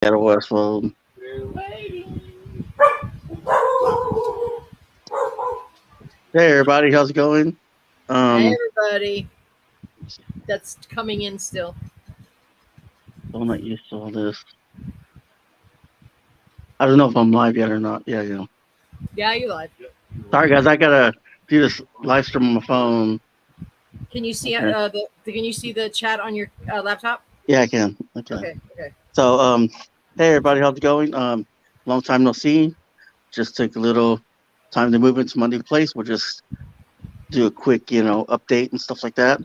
At Westworld. Hey everybody, how's it going? Hey, Um, everybody. That's coming in still. I'm not used to all this. I don't know if I'm live yet or not. Yeah. Yeah, you live. Sorry guys, I gotta do this live stream on my phone. Can you see Okay. can you see the chat on your laptop? Yeah, I can. Okay. Okay. So, hey everybody, how's it going? Long time no see. Just took a little time to move into my new place. We'll just do a quick, update and stuff like that.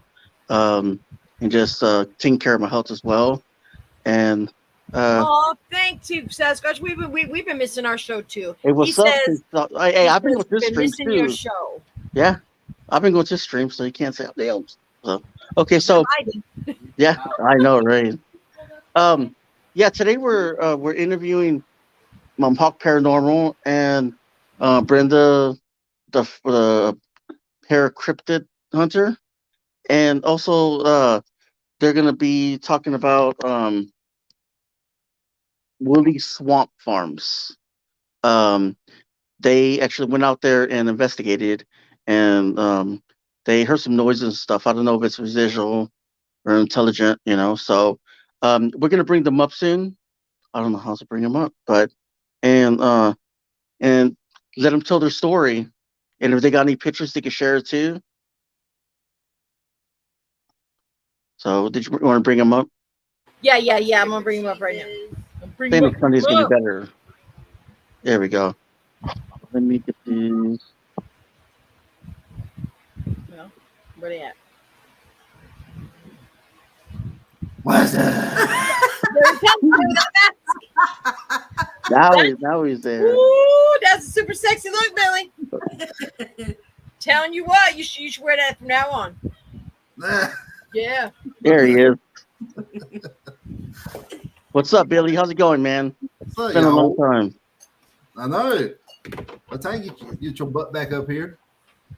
And just taking care of my health as well. And uh, Oh, thank you, Sasquatch. We've been missing our show too. hey, He what's up? says Hey, he I've been says with we've this been streams missing your too. show. Yeah, I've been going to stream, so you can't say they else. So okay, I'm so hiding. yeah, I know, right? Um, yeah, today we're interviewing Hawk Paranormal and Brenda, the Paracryptid Hunter, and also they're gonna be talking about woolly swamp farms. Um, they actually went out there and investigated, and they heard some noises and stuff. I don't know if it's visual or intelligent, So we're gonna bring them up soon. I don't know how to bring them up, but and and let them tell their story. And if they got any pictures, they can share it too. So did you want to bring them up? Yeah. I'm gonna bring him up right now. I'm I bring him think up. next Sunday's gonna be Whoa. better. There we go. Let me get these. Well, where they at? What's up? There he comes. Now he's there. Ooh, that's a super sexy look, Billy. Telling you what, you should wear that from now on. Yeah. There he is. What's up, Billy? How's it going, man? What's up, It's been a long y'all? time. I know. What time you get your butt back up here?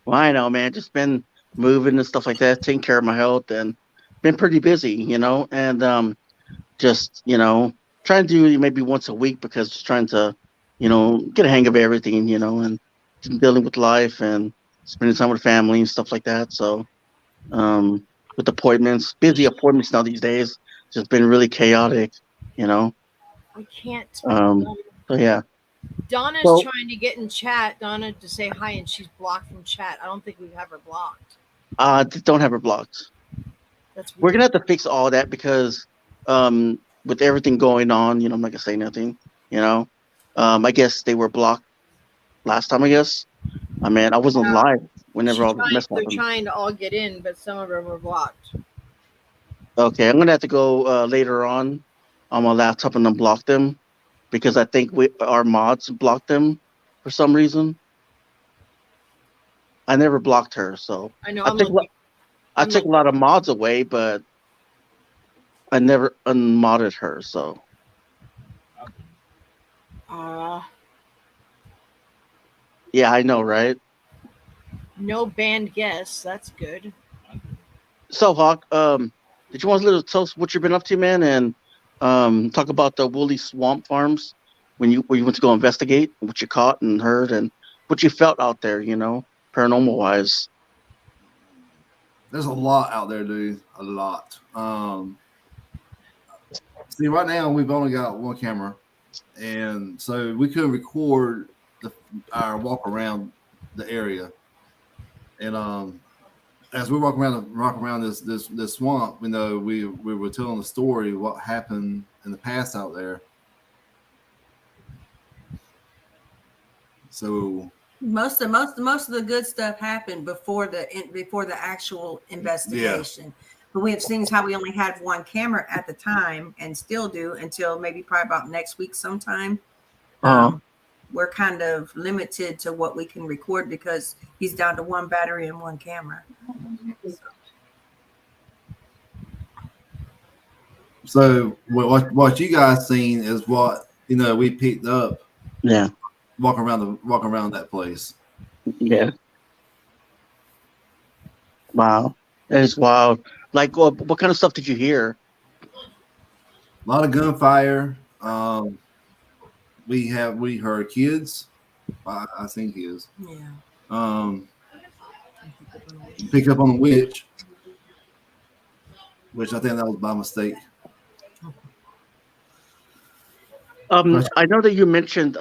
Well, I know, man. Just been moving and stuff like that, taking care of my health, and been pretty busy, and just trying to do maybe once a week because just trying to, get a hang of everything, and just dealing with life and spending time with family and stuff like that. So, with appointments, busy appointments now these days, just been really chaotic, you know. I can't. Um, so yeah. Donna's So trying to get in chat, Donna, to say hi, and she's blocked from chat. I don't think we have her blocked. don't have her blocked. That's We're weird. gonna have to fix all that because with everything going on, I'm not gonna say nothing, you know. I guess they were blocked last time, I guess. I mean, I wasn't Yeah, live whenever all this mess they're happened. trying to all get in, but some of them are blocked. Okay, I'm gonna have to go later on my laptop and unblock them because I think our mods blocked them for some reason. I never blocked her, so I know. I took a lot- I I'm took a looking. lot of mods away, but I never unmodded her. So Uh, yeah, I know, right? no banned guests. That's good. So Hawk, did you want to tell us what you've been up to, man, and talk about the woolly swamp farms when you went to go investigate what you caught and heard and what you felt out there, paranormal wise. There's a lot out there, dude. A lot. See, right now we've only got one camera, and so we couldn't record our walk around the area. And as we walk around this swamp, we were telling the story what happened in the past out there. So most of the good stuff happened before the actual investigation. But we have seen how we only had one camera at the time and still do until maybe probably about next week sometime. We're kind of limited to what we can record because he's down to one battery and one camera. So what you guys seen is what we picked up. Yeah. Walk around that place. Yeah. Wow. That is wild. Like, what kind of stuff did you hear? A lot of gunfire. We heard kids. I think kids. Yeah. Pick up on the witch, which I think that was by mistake. I know that you mentioned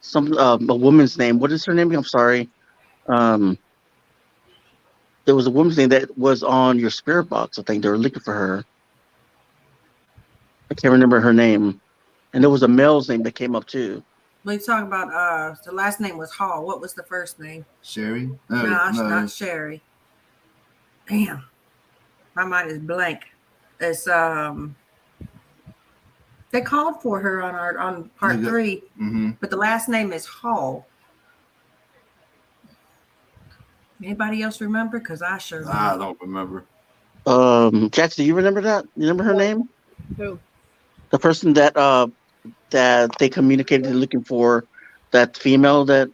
some a woman's name. What is her name? I'm sorry. There was a woman's name that was on your spirit box. I think they were looking for her. I can't remember her name. And there was a male's name that came up too. We talking about the last name was Hall. What was the first name? Sherry? No, not Sherry. Damn. My mind is blank. It's they called for her on part 3, but the last name is Hall. Anybody else remember? Because I sure don't. I don't remember. Jax, do you remember that? You remember her name? Who? The person that they communicated looking for, that female that.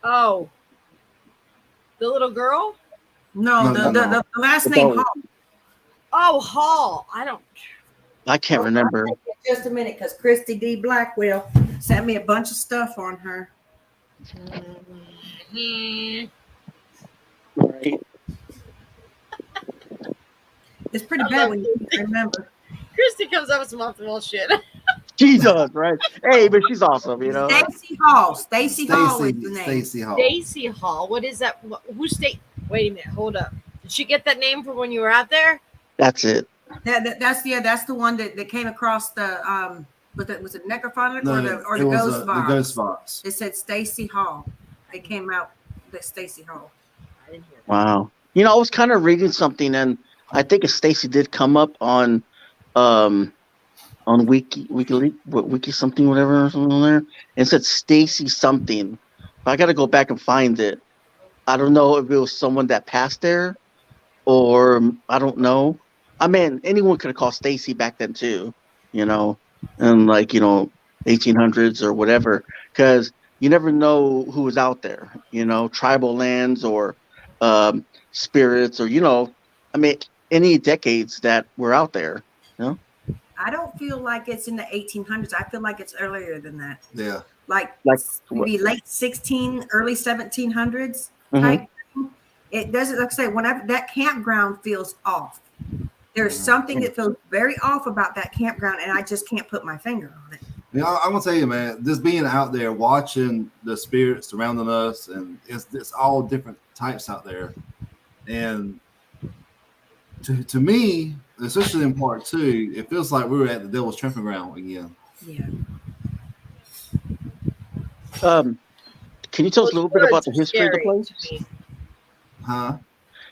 Oh, the little girl. No, the last name Hall. Oh, Hall. I can't remember. Just a minute, because Christy D. Blackwell sent me a bunch of stuff on her. Right. It's pretty bad when you remember. Christy comes up with some off the wall shit. She does, right? Hey, but she's awesome, you know. Stacy Hall. Stacy Hall is the name. Stacy Hall. Stacy Hall. What is that? Who's State? Wait a minute. Hold up. Did she get that name from when you were out there? That's it. That's the one that came across the was it necrophonic or the was ghost box? The ghost box. It said Stacy Hall. It came out that Stacy Hall. I didn't hear that. Wow. You know, I was kind of reading something, and I think Stacy did come up on wiki something, whatever, something on there. And it said Stacy something. But I got to go back and find it. I don't know if it was someone that passed there, or I don't know. I mean, anyone could have called Stacy back then too, you know, and 1800s or whatever, because you never know who was out there, you know, tribal lands or spirits, or I mean, any decades that were out there, you know. I don't feel like it's in the 1800s. I feel like it's earlier than that. Yeah. Like maybe late 16, early 1700s type. It doesn't, like I say, whenever that campground feels off. There's something that feels very off about that campground, and I just can't put my finger on it. I'm gonna tell you, man, just being out there watching the spirits surrounding us, and it's all different types out there. And to me, especially in part 2, it feels like we were at the Devil's Tramping Ground again. Yeah. Can you tell us a little bit about the history of the place? Huh?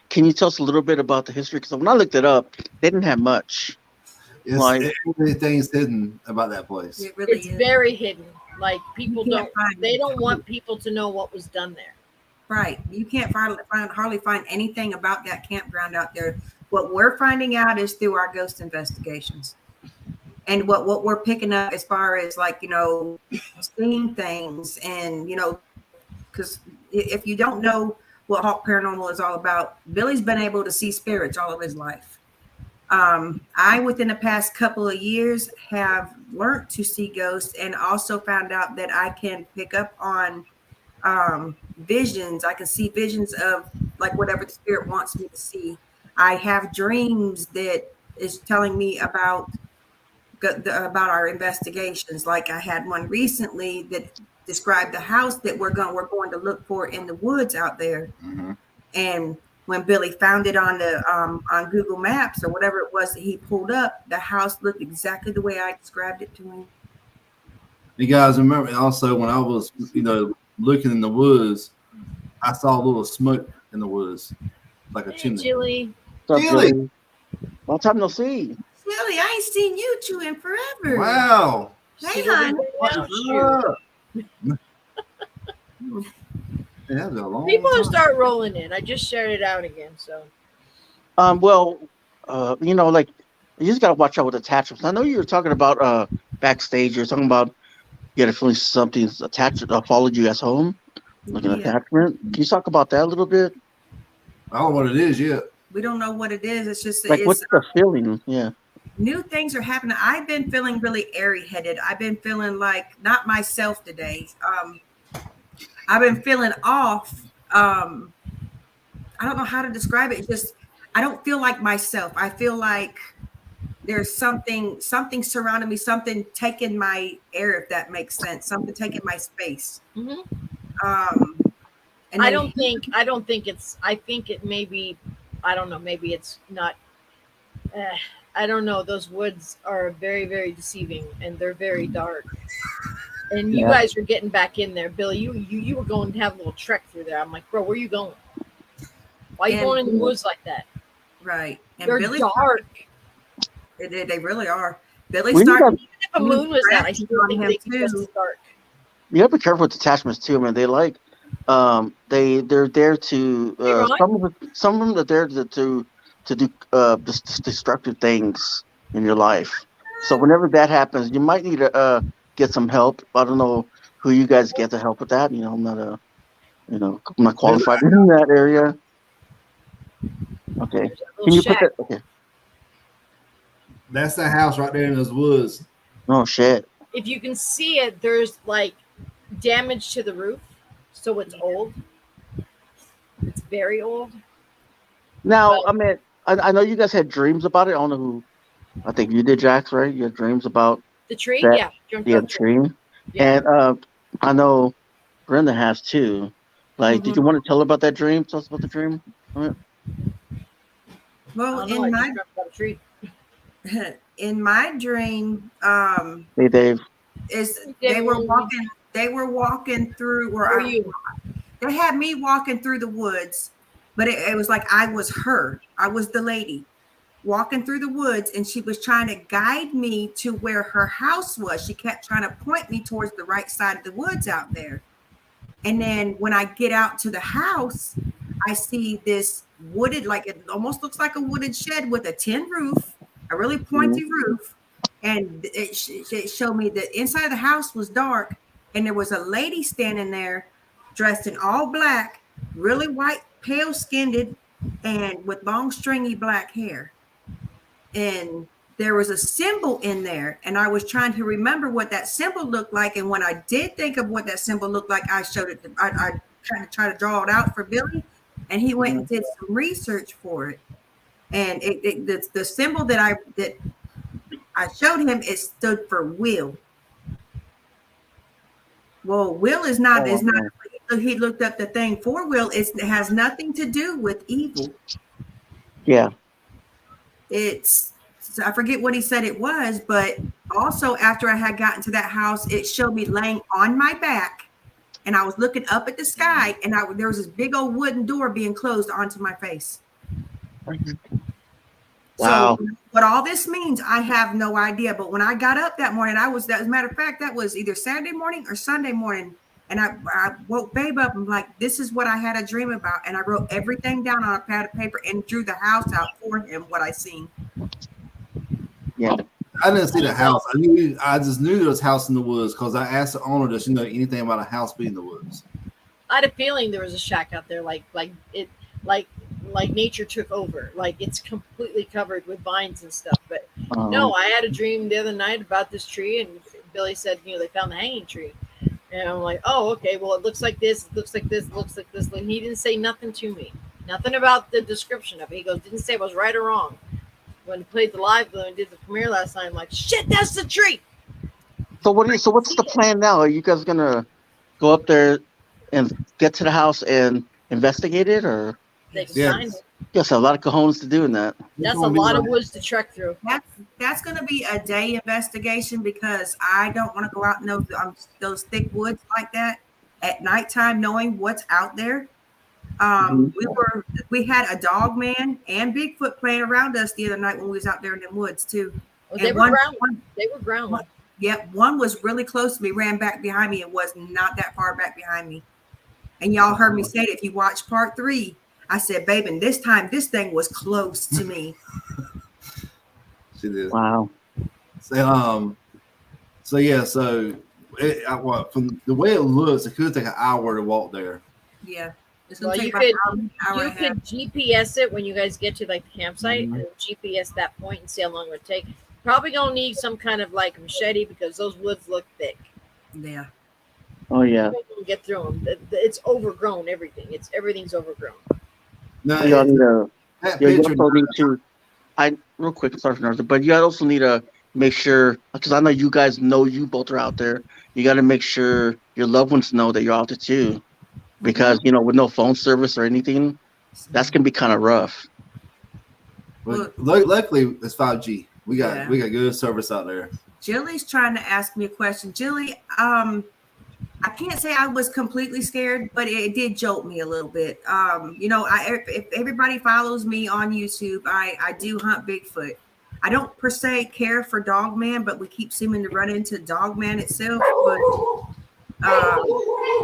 Can you tell us a little bit about the history? Because when I looked it up, they didn't have much. Everything's hidden about that place. It really is. Very hidden. Like people don't want people to know what was done there. Right. You can't hardly find anything about that campground out there. What we're finding out is through our ghost investigations. And what we're picking up as far as seeing things, and because if you don't know what Hawk Paranormal is all about, Billy's been able to see spirits all of his life. I, within the past couple of years, have learned to see ghosts, and also found out that I can pick up on visions. I can see visions of whatever the spirit wants me to see. I have dreams that is telling me about our investigations. Like I had one recently that described the house that we're going to look for in the woods out there. And when Billy found it on the on Google Maps or whatever it was that he pulled up, the house looked exactly the way I described it to him. You guys remember also when I was looking in the woods, I saw a little smoke in the woods, like a chimney. Chili. Chili. Long time no see. Billy, I ain't seen you two in forever. Wow. Hey, hon. People will start rolling in. I just shared it out again. So, you just gotta watch out with attachments. I know you were talking about backstage. You're talking about you had a feeling something's attached followed you guys home, like an attachment. Can you talk about that a little bit? I don't know what it is yet. We don't know what it is. It's just what's the feeling? Yeah. new things are happening. I've been feeling really airy-headed. I've been feeling like not myself today. I've been feeling off. I don't know how to describe it. It's just I don't feel like myself. I feel like there's something surrounding me, something taking my air, if that makes sense, something taking my space. And I don't think it's, I think it maybe, I don't know, maybe it's not, I don't know. Those woods are very, very deceiving, and they're very dark. And you guys were getting back in there, Billy. You were going to have a little trek through there. I'm like, bro, where are you going? Why are you going in the woods like that? Right. And They're Billy dark. They really are. Billy Well, started. Even if a moon was out, I still think they keep us dark. You have to be careful with attachments too, man. They like, they're there to some of them are there to do destructive things in your life. So whenever that happens, you might need to get some help. I don't know who you guys get to help with that. You know, I'm not qualified in that area. Okay, can you put that? Okay. That's the house right there in those woods. Oh shit! If you can see it, there's like damage to the roof, so it's old. It's very old. Now, I mean, I know you guys had dreams about it. I don't know who. I think you did, Jax, right? You had dreams about the tree. That, Yeah, the tree. Yeah. And I know Brenda has too. Like, did you want to tell her about that dream? Tell us about the dream. Well, in my dream, Hey, Dave. They were walking through they had me walking through the woods, but it was like I was her. I was the lady walking through the woods, and she was trying to guide me to where her house was. She kept trying to point me towards the right side of the woods out there. And then when I get out to the house, I see this wooded, like it almost looks like a wooded shed with a tin roof, a really pointy roof. And it showed me the inside of the house was dark, and there was a lady standing there dressed in all black, really white, pale skinned, and with long stringy black hair. And there was a symbol in there, and I was trying to remember what that symbol looked like. And when I did think of what that symbol looked like, I showed it. I kind of tried to draw it out for Billy, and he went and did some research for it. And the symbol that I showed him, it stood for will. Well, will is not. He looked up the thing for will. It has nothing to do with evil. Yeah. I forget what he said it was, but also after I had gotten to that house, it showed me laying on my back, and I was looking up at the sky, and there was this big old wooden door being closed onto my face. Wow. So what all this means, I have no idea. But when I got up that morning, as a matter of fact, that was either Saturday morning or Sunday morning. And I woke Babe up and like, this is what I had a dream about. And I wrote everything down on a pad of paper and drew the house out for him, what I seen. Yeah. I didn't see the house. I just knew there was a house in the woods because I asked the owner, does she know anything about a house being in the woods? I had a feeling there was a shack out there, like nature took over. Like it's completely covered with vines and stuff. But no, I had a dream the other night about this tree, and Billy said, they found the hanging tree. And I'm like, oh, okay, well, it looks like this, it looks like this, it looks like this. And he didn't say nothing to me. Nothing about the description of it. He goes, didn't say it was right or wrong. When he played the live and did the premiere last night, I'm like, shit, that's the tree. So what's the plan now? Are you guys gonna go up there and get to the house and investigate it, or? They can find it. Yes, a lot of cojones to do in that. That's a lot of woods to trek through. That's going to be a day investigation because I don't want to go out in those thick woods like that at nighttime, knowing what's out there. We had a dog man and Bigfoot playing around us the other night when we was out there in the woods too. Oh, they were grounded. Yep, one was really close to me, ran back behind me, and was not that far back behind me. And y'all heard me say it. If you watch part 3. I said, babe, and this time this thing was close to me. She did. Wow. So from the way it looks, it could take an hour to walk there. Yeah. Well, you could GPS it when you guys get to like the campsite and GPS that point and see how long it would take. Probably gonna need some kind of like machete because those woods look thick. Yeah. Oh yeah. We'll get through them. It's overgrown. Everything's overgrown. No, You all need to. that You picture. also need to. I real quick, sorry for interrupting, but you also need to make sure because I know you guys know you both are out there. You got to make sure your loved ones know that you're out there too, because with no phone service or anything, that's gonna be kind of rough. But luckily, it's 5G. We got Yeah. good service out there. Jilly's trying to ask me a question. Jilly, I can't say I was completely scared, but it did jolt me a little bit. If everybody follows me on YouTube, I do hunt Bigfoot. I don't per se care for Dogman, but we keep seeming to run into Dogman itself. But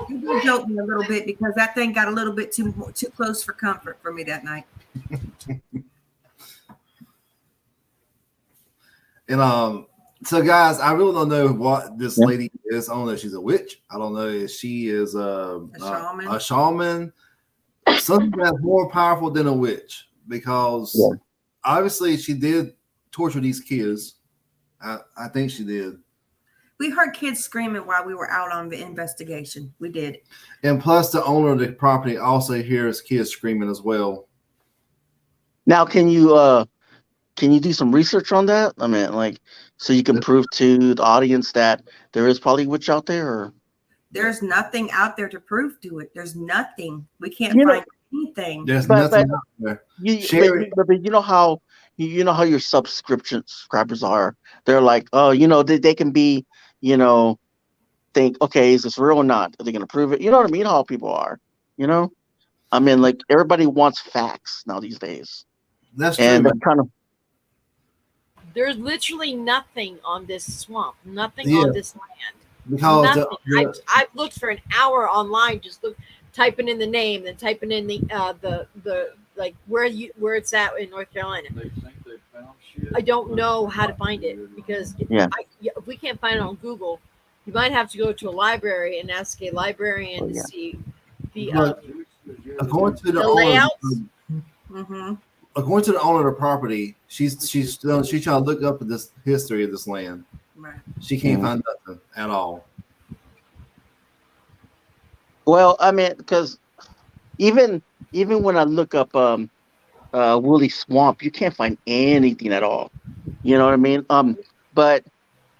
it did jolt me a little bit because that thing got a little bit too close for comfort for me that night. And so guys, I really don't know what this lady is. I don't know if she's a witch. I don't know if she is a shaman. A shaman. Something that's more powerful than a witch, because obviously she did torture these kids. I think she did. We heard kids screaming while we were out on the investigation. We did. And plus the owner of the property also hears kids screaming as well. Now, can you do some research on that? I mean, like, so you can prove to the audience that there is probably a witch out there, or there's nothing out there to prove to it. There's nothing. We can't find anything. There's nothing out there. But you know how your subscribers are. They're like, oh, they can be, think, okay, is this real or not? Are they going to prove it? You know what I mean? How people are, I mean, like everybody wants facts now these days. That's true. And kind of. There's literally nothing on this swamp. Nothing on this land. Because nothing. I've looked for an hour online, just typing in the name, then typing in the like where it's at in North Carolina. They think they found shit. I don't know how to find it because if we can't find it on Google, you might have to go to a library and ask a librarian to see the according to the layouts. According to the owner of the property, she's trying to look up this history of this land. Right. She can't find nothing at all. Well, I mean, because even when I look up Woolly Swamp, you can't find anything at all. You know what I mean? But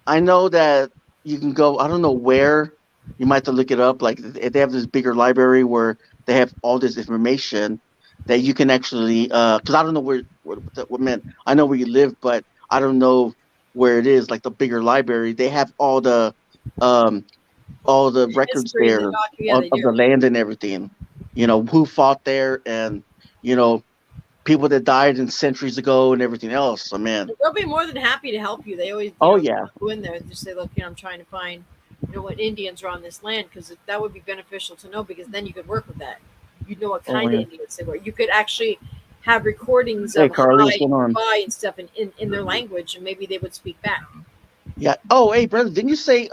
I know that you can go. I don't know where. You might have to look it up. Like if they have this bigger library where they have all this information that you can actually. Because I don't know what meant. I know where you live, but I don't know where it is. Like the bigger library, they have all the records there of the land and everything. Who fought there and people that died in centuries ago and everything else. I mean, they'll be more than happy to help you. They always go in there and just say, look, I'm trying to find what Indians are on this land, because that would be beneficial to know, because then you could work with that. You'd know what kind of Indians they were. You could actually have recordings of by and stuff in their language, and maybe they would speak back. Yeah. Oh, hey, brother, didn't you say in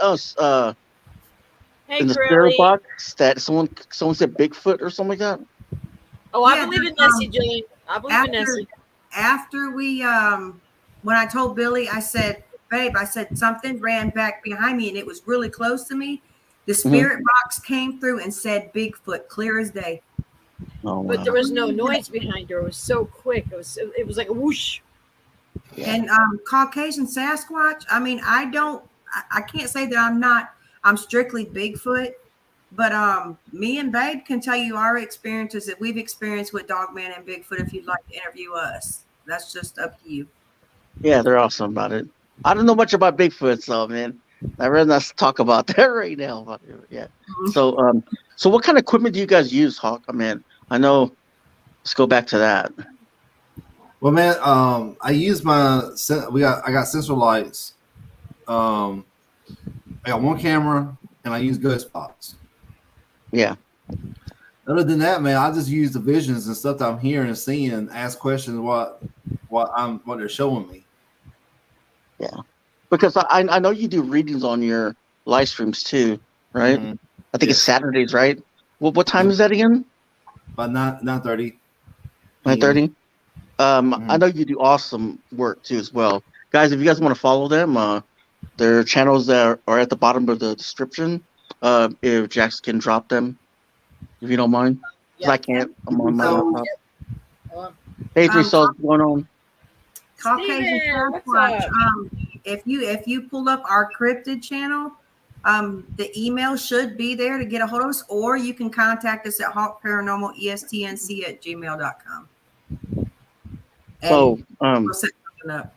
the spirit box that someone said Bigfoot or something like that? Oh, I believe in Nessie, Jillian. I believe in Nessie. After we, when I told Billy, I said, babe, something ran back behind me and it was really close to me. The spirit box came through and said Bigfoot, clear as day. Oh, but there was no noise behind her. It was so quick. It was like a whoosh. Yeah. And Caucasian Sasquatch, I mean, I can't say that I'm strictly Bigfoot, but me and Babe can tell you our experiences that we've experienced with Dogman and Bigfoot if you'd like to interview us. That's just up to you. Yeah, they're awesome about it. I don't know much about Bigfoot, so man, I'd rather not talk about that right now. Yeah. So what kind of equipment do you guys use, Hawk? I mean, I know. Let's go back to that. Well, man, I use I got sensor lights. I got one camera and I use ghost box. Yeah. Other than that, man, I just use the visions and stuff that I'm hearing and seeing, ask questions what they're showing me. Yeah. Because I know you do readings on your live streams too, right? Mm-hmm. I think it's Saturdays, right? Well, what time is that again? About 9:30. 9:30. I know you do awesome work too as well. guys, if you guys want to follow them, their channels that are at the bottom of the description. If Jax can drop them, if you don't mind, because I can't. I'm on my So- laptop. Well, Hey, Three Souls, what's going on? Caucasian Steven, what's Sasquatch. up? If you pull up our cryptid channel, the email should be there to get a hold of us, or you can contact us at Hawk Paranormal ESTNC@gmail.com. So, We'll set something up.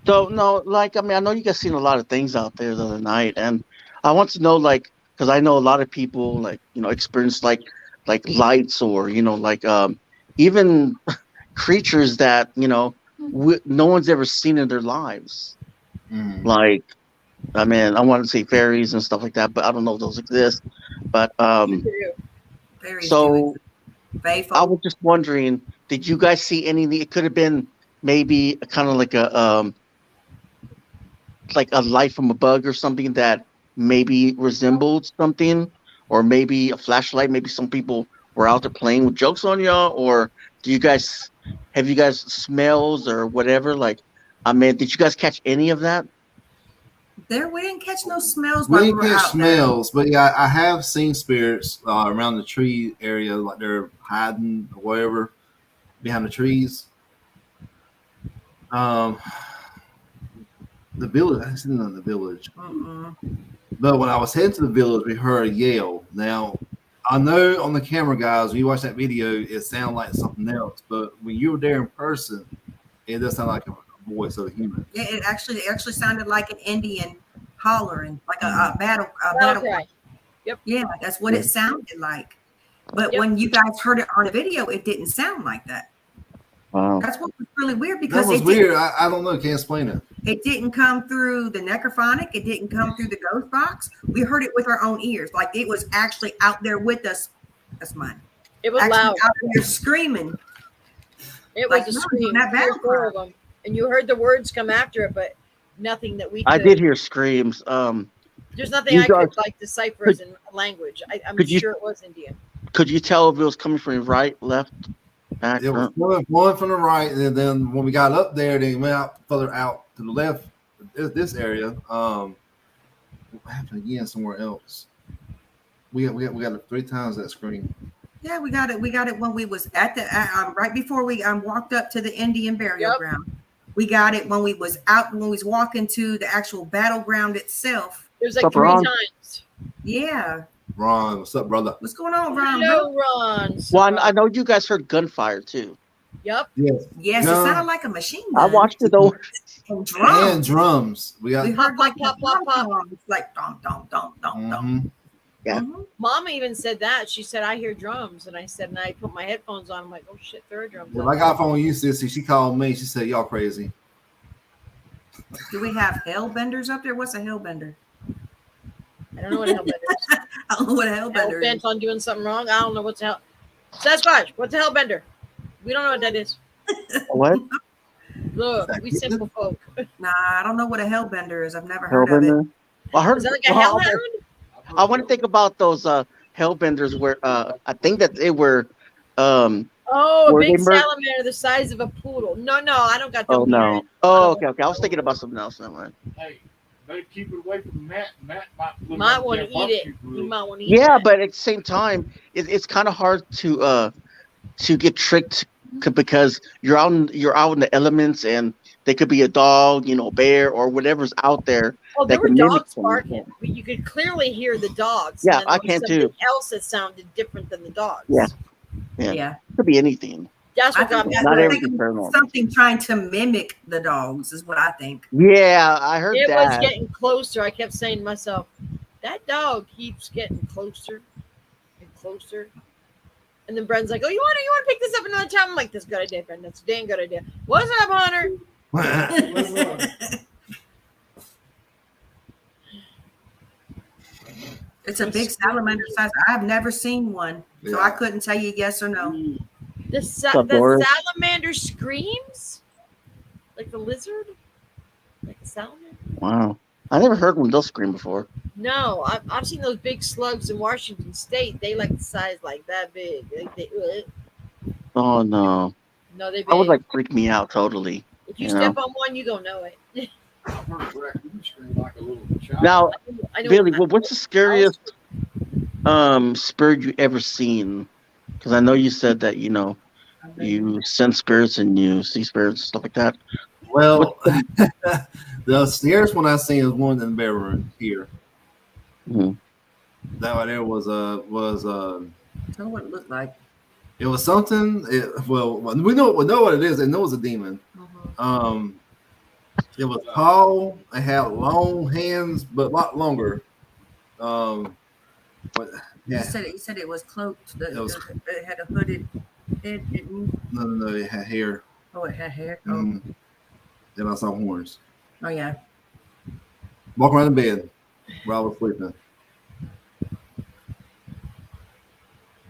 So no, like I mean, I know you guys seen a lot of things out there the other night, and I want to know, like, because I know a lot of people, like, experience like lights, or even creatures that no one's ever seen in their lives. Mm. Like, I mean, I want to say fairies and stuff like that, but I don't know if those exist. But Fairies so do. Fae I folk. was just wondering, did you guys see anything? It could have been maybe kind of like a light from a bug or something that maybe resembled something, or maybe a flashlight. Maybe some people were out there playing with jokes on y'all, or have you guys smells or whatever? Like, I mean, did you guys catch any of that? We didn't catch no smells We while we didn't were catch out smells, but yeah, I have seen spirits around the tree area, like they're hiding or whatever behind the trees. The village, I seen it in the village. there. Mm-mm. But when I was heading to the village, we heard a yell. Now, I know on the camera, guys, when you watch that video, it sounded like something else. But when you were there in person, it does sound like a voice of a human. Yeah, it actually sounded like an Indian hollering, like a battle cry. Yeah, that's what it sounded like. But Yep. when you guys heard it on the video, it didn't sound like that. Wow. That's what was really weird, That because was weird. I don't know. Can't explain it. It didn't come through the necrophonic. It didn't come through the ghost box. We heard it with our own ears. Like, it was actually out there with us. That's mine. It was Actually loud. out there screaming. It like, was a no, scream. that Three or battle four cry. of them, and you heard the words come after it, but nothing that we could. I did hear screams. There's nothing You I could guys- like decipher as in language. I'm could you- sure it was Indian. Could you tell if it was coming from your right, left, back? It was one from the right, and then when we got up there, they went out further out to the left. This area. What happened again somewhere else? We got it 3 times that scream. Yeah, we got it. We got it when we was at the right before we walked up to the Indian burial Yep. ground. We got it when we was walking to the actual battleground itself. It was like Sup, 3 Ron? times. Yeah. Ron, what's up, brother? What's going on, Ron? No runs. Well, I know you guys heard gunfire too. Yep. Yes. Yes, No. it sounded like a machine gun. I watched it though. And drums. And drums. We got. We heard like Pop, pop, pop, pop, pop. Like dum dum dum dum dum. Mhm. Yeah. Mhm. Mama even said that. She said, I hear drums. And I said, and I put my headphones on. I'm like, oh shit, there are drums. When I got phone you, sissy, she called me. She said, "Y'all crazy." Do we have hellbenders up there? What's a hellbender? I don't know what a hellbender is. I don't know what a hellbender is. Hell-bent on doing something wrong. I don't know what's hell. Sasquatch, what's a hellbender? We don't know what that is. What? Look, we simple folk. Nah, I don't know what a hellbender is. I've never heard of it. Hellbender? Well, I heard. Is that like a well, hellhound? I want to think about those hellbenders where I think that they were. Oh, a Were big they mer- salamander the size of a poodle. No, I don't got that. Oh no. Oh, okay. I was thinking about something else. Never mind. Hey, better keep it away from Matt. Matt Might want to eat it. You might want to eat Yeah, it. but at the same time, it's kind of hard to get tricked because you're out in the elements, and they could be a dog, bear, or whatever's out there. Oh, there that were can mimic dogs them. barking, but you could clearly hear the dogs. Yeah, and then I there was can too. something else that sounded different than the dogs. Yeah. Yeah. It could be anything. That's I what got think me. Not I everything think paranormal. something trying to mimic the dogs is what I think. Yeah, I heard It that. was getting closer. I kept saying to myself, that dog keeps getting closer and closer. And then Bren's like, oh, you want to pick this up another time? I'm like, that's a good idea, Bren. That's a dang good idea. What's up, Hunter? It's a big salamander size. I've never seen one, so I couldn't tell you yes or no. The up, Doris? salamander screams? Like the lizard? Like a salamander? Wow. I never heard one of those scream before. No, I've seen those big slugs in Washington State. They like the size like that big. Oh no. No, they big. That would freak me out totally. If you You know. step on one, you gonna know it. I heard a raccoon scream like a little child. Now, I know. Billy, well, what's the scariest spirit you ever seen? Because I know you said that you sense spirits and you see spirits and stuff like that. What's Well, the, the scariest one I seen was one in the bedroom here. Mhm. That right there was Tell me what it looked like. it was something. We know what it is. It knows a demon. Um, it was tall. It had long hands, but a lot longer. But You yeah, said it was cloaked. it was It had a hooded head, didn't you? no. It had hair. Oh, it had hair. Oh, Then I saw horns. oh yeah. Walk around the bed while I was sleeping.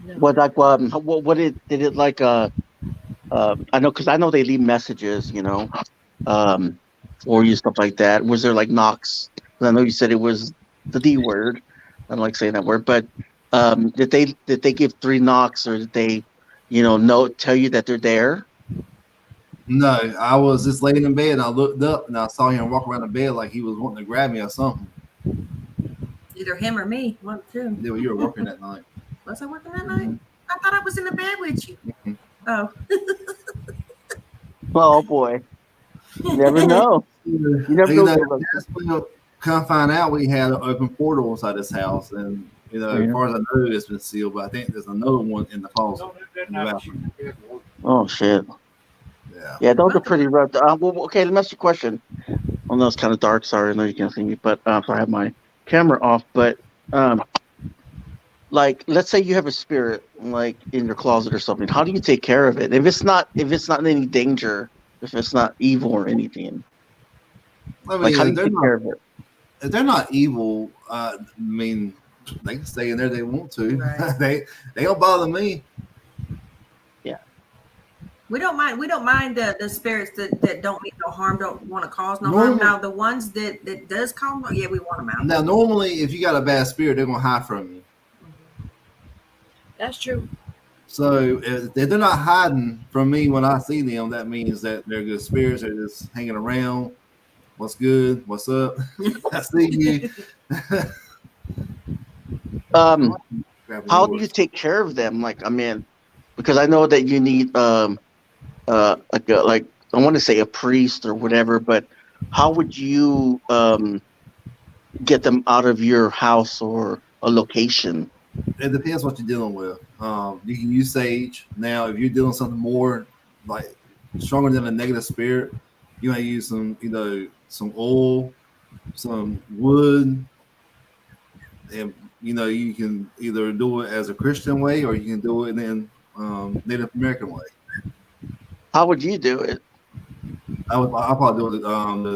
No. what like what did it like I know because I know they leave messages, for you stuff like that. Was there like knocks? 'Cause I know you said it was the D word. I don't like saying that word, but did they give 3 knocks or did they, tell you that they're there? No, I was just laying in bed and I looked up and I saw him walk around the bed like he was wanting to grab me or something. Either him or me. One, two. Yeah, you were working that night. Was I working that night? I thought I was in the bed with you. Mhm. Oh. Oh boy, you never know. You never You know. know, that's when you come find out we had an open portal inside this house, and as far as I know, it's been sealed. But I think there's another one in the closet. Don't let that In the night bathroom. you get work. Oh shit. Yeah. Yeah, those are pretty rough. Well, okay, let me ask you a question. I know it's kind of dark. Sorry, I know you can't see me, but so I have my camera off. But like, let's say you have a spirit like in your closet or something. How do you take care of it? If it's not in any danger, if it's not evil or anything, I like mean, how do you take care of it? if they're not evil, I mean, they can stay in there if they want to. Right. they don't bother me. Yeah. We don't mind the spirits that don't mean no harm, don't want to cause no harm. Normal- Now the ones that does cause harm, yeah, we want them out. Now, normally, if you got a bad spirit, they're gonna hide from you. That's true. So if they're not hiding from me when I see them, that means that they're good spirits. They're just hanging around. What's good? What's up? I see you. How do you Yours. take care of them? Like, I mean, because I know that you need like I want to say a priest or whatever, but how would you get them out of your house or a location? It depends what you're dealing with. You can use sage. Now, if you're dealing with something more like stronger than a negative spirit, you might use some oil, some wood, and you can either do it as a Christian way or you can do it in Native American way. How would you do it? I'll probably do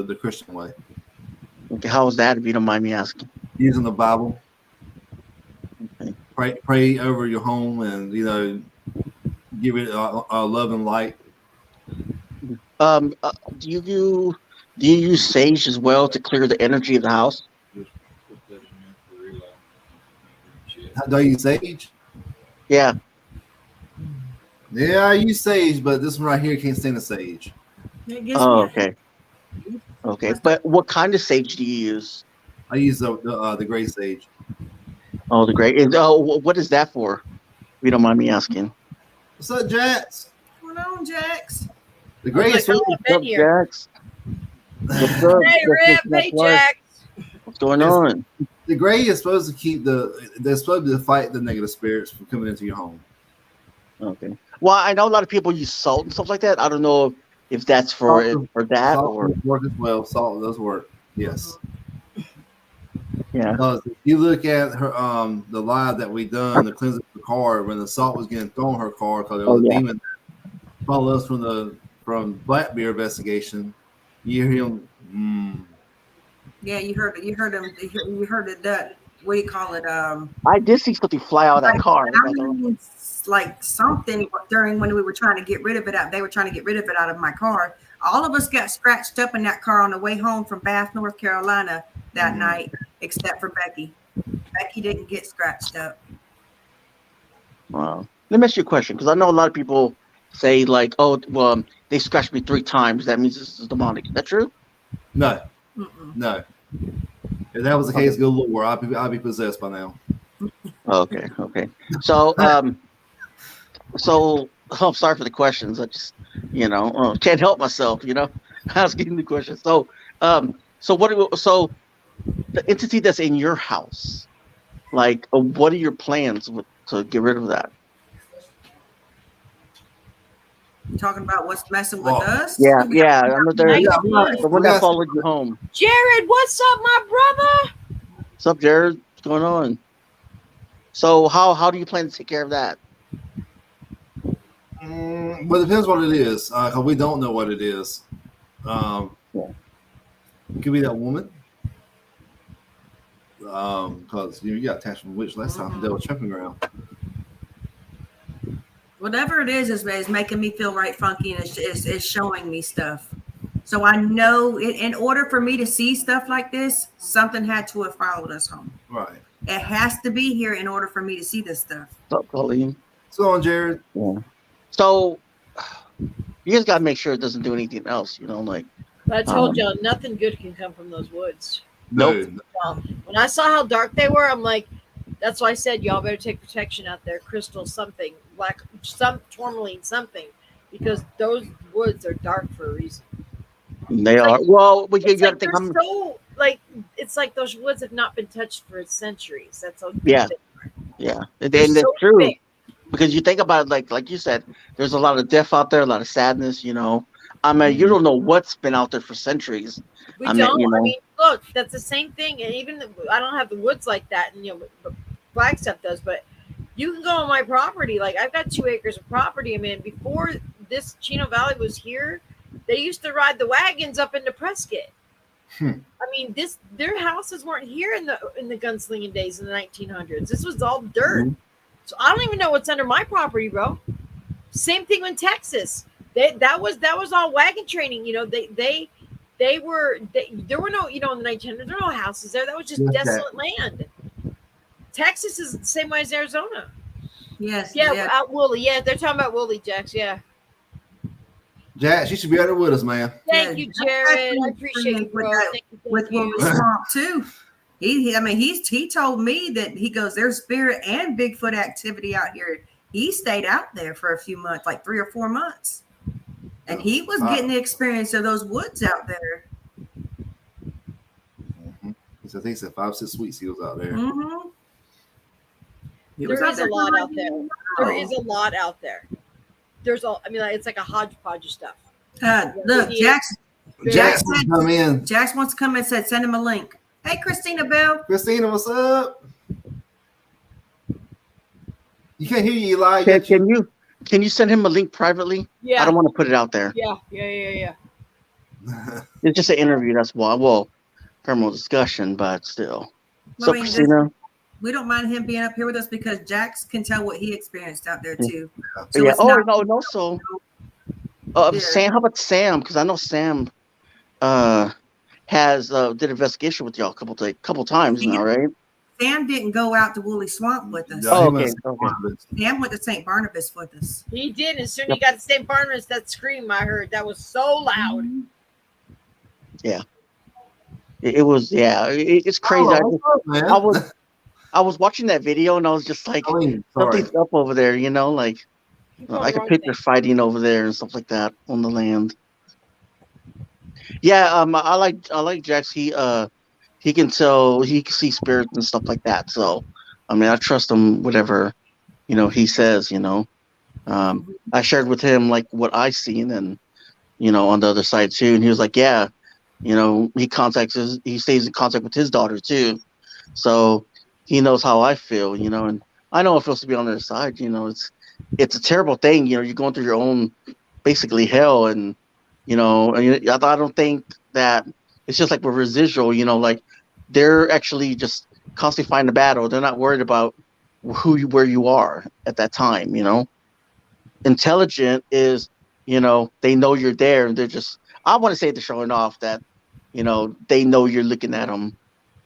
it the Christian way, Okay, how is that, if you don't mind me asking? using the Bible. Okay. Pray over your home and give it a love and light. Um, uh, do you use sage as well to clear the energy of the house? Just put that in there for real life. Shit. How do you use sage? Yeah. Yeah, I use sage, but this one right here can't stand the sage. It gives Oh, me okay. Okay, but what kind of sage do you use? I use the gray sage. Oh, the great. What is that for? If you don't mind me asking. What's up, Jax? What's going on, Jax? The gray Like, is how long What's been up, here? Jax? What's up? Hey, Rip. Hey, Jack. What's going on? the gray is supposed to keep they're supposed to fight the negative spirits from coming into your home. Okay. Well, I know a lot of people use salt and stuff like that. I don't know if that's for that Salt or does work as well. Salt does work. Yes. yeah. Because if you look at her the live that we done, the cleansing of the car, when the salt was getting thrown in her car because there was a demon that followed us from Black Bear investigation, you hear him. Yeah, you heard him. You heard it. That what do you call it? I did see something fly out of that car. Like something during when we were trying to get rid of it out. They were trying to get rid of it out of my car. All of us got scratched up in that car on the way home from Bath, North Carolina that night, except for Becky. Becky didn't get scratched up. Wow. Let me ask you a question, because I know a lot of people say like, oh, well, they scratched me 3 times. That means this is demonic. Is that true? No, Mm-mm. no. If that was the case, good Lord, I'd be possessed by now. Okay. So, so I'm sorry for the questions. I just, can't help myself, asking the questions. So, so the entity that's in your house, like, what are your plans to get rid of that? Talking about what's messing with Well, us. Yeah. I'm there. Hey, The one that followed you home. Jared, what's up, my brother? What's up, Jared? What's going on? So, how do you plan to take care of that? Well, it depends what it is, because we don't know what it is. Yeah. It could be that woman. Because you got attached from witch last time, they were jumping around. Whatever it is making me feel right funky, and it's showing me stuff. So I know in order for me to see stuff like this, something had to have followed us home. Right. It has to be here in order for me to see this stuff. What's up, Colleen? What's going on, Jared? Yeah. So you just gotta make sure it doesn't do anything else, like. But I told y'all nothing good can come from those woods. Nope. When I saw how dark they were, I'm like, that's why I said y'all better take protection out there, crystal something, black, some tourmaline something, because those woods are dark for a reason. They are. Well, but you gotta think. They're so it's like those woods have not been touched for centuries. That's how good Yeah. they are. Yeah, and They're that's so true. big. Because you think about it, like you said, there's a lot of death out there, a lot of sadness. I mean, you don't know what's been out there for centuries. I mean, look, that's the same thing. And even I don't have the woods like that, and but black stuff does. But you can go on my property. Like I've got 2 acres of property. I mean, before this Chino Valley was here, they used to ride the wagons up into Prescott. I mean, their houses weren't here in the gunslinging days in the 1900s. This was all dirt. Mm-hmm. So I don't even know what's under my property, bro. Same thing in Texas. That was all wagon training. There were no, in the 1900s, there were no houses there. That was just desolate land. Texas is the same way as Arizona. Yes. Yeah. Out Woolly. Yeah, they're talking about Woolly, Jax. Yeah. Jax, you should be out there with us, man. Thank you, Jared. I appreciate you, bro. Thank you. With Woolly Swamp too. He told me that he goes, there's spirit and Bigfoot activity out here. He stayed out there for a few months, like 3 or 4 months. And he was getting the experience of those woods out there. Mm-hmm. I think he said 5-6 weeks he was out there. Mm-hmm. There is a lot out there. There is a lot out there. It's like a hodgepodge of stuff. Look, Jax wants to come in and said, send him a link. Hey, Christina Bell. Christina, what's up? You can't hear you, Eli. Can you send him a link privately? Yeah. I don't want to put it out there. Yeah. It's just an interview. That's why. Well, criminal discussion, but still. So, Christina. We don't mind him being up here with us because Jax can tell what he experienced out there too. So yeah. So Sam, how about Sam? Because I know Sam has did investigation with y'all a couple times now, right? Sam didn't go out to Woolly Swamp with us. Okay. Sam went to St. Barnabas with us. He did. As soon as he got to St. Barnabas, that scream I heard, that was so loud. Yeah. It was. Yeah. It's crazy. I was watching that video and I was just like, something's up over there, like I could picture fighting over there and stuff like that on the land. Yeah, I like Jax. He can tell, he can see spirits and stuff like that. So, I mean, I trust him, whatever, he says, I shared with him like what I seen and, on the other side too. And he was like, yeah, he stays in contact with his daughter too. So he knows how I feel, and I know it feels to be on their side. It's a terrible thing. You're going through your own basically hell. And, I don't think that it's just like with residual, like they're actually just constantly fighting the battle. They're not worried about where you are at that time. Intelligent is, they know you're there and they're just, I want to say they're showing off that, they know you're looking at them.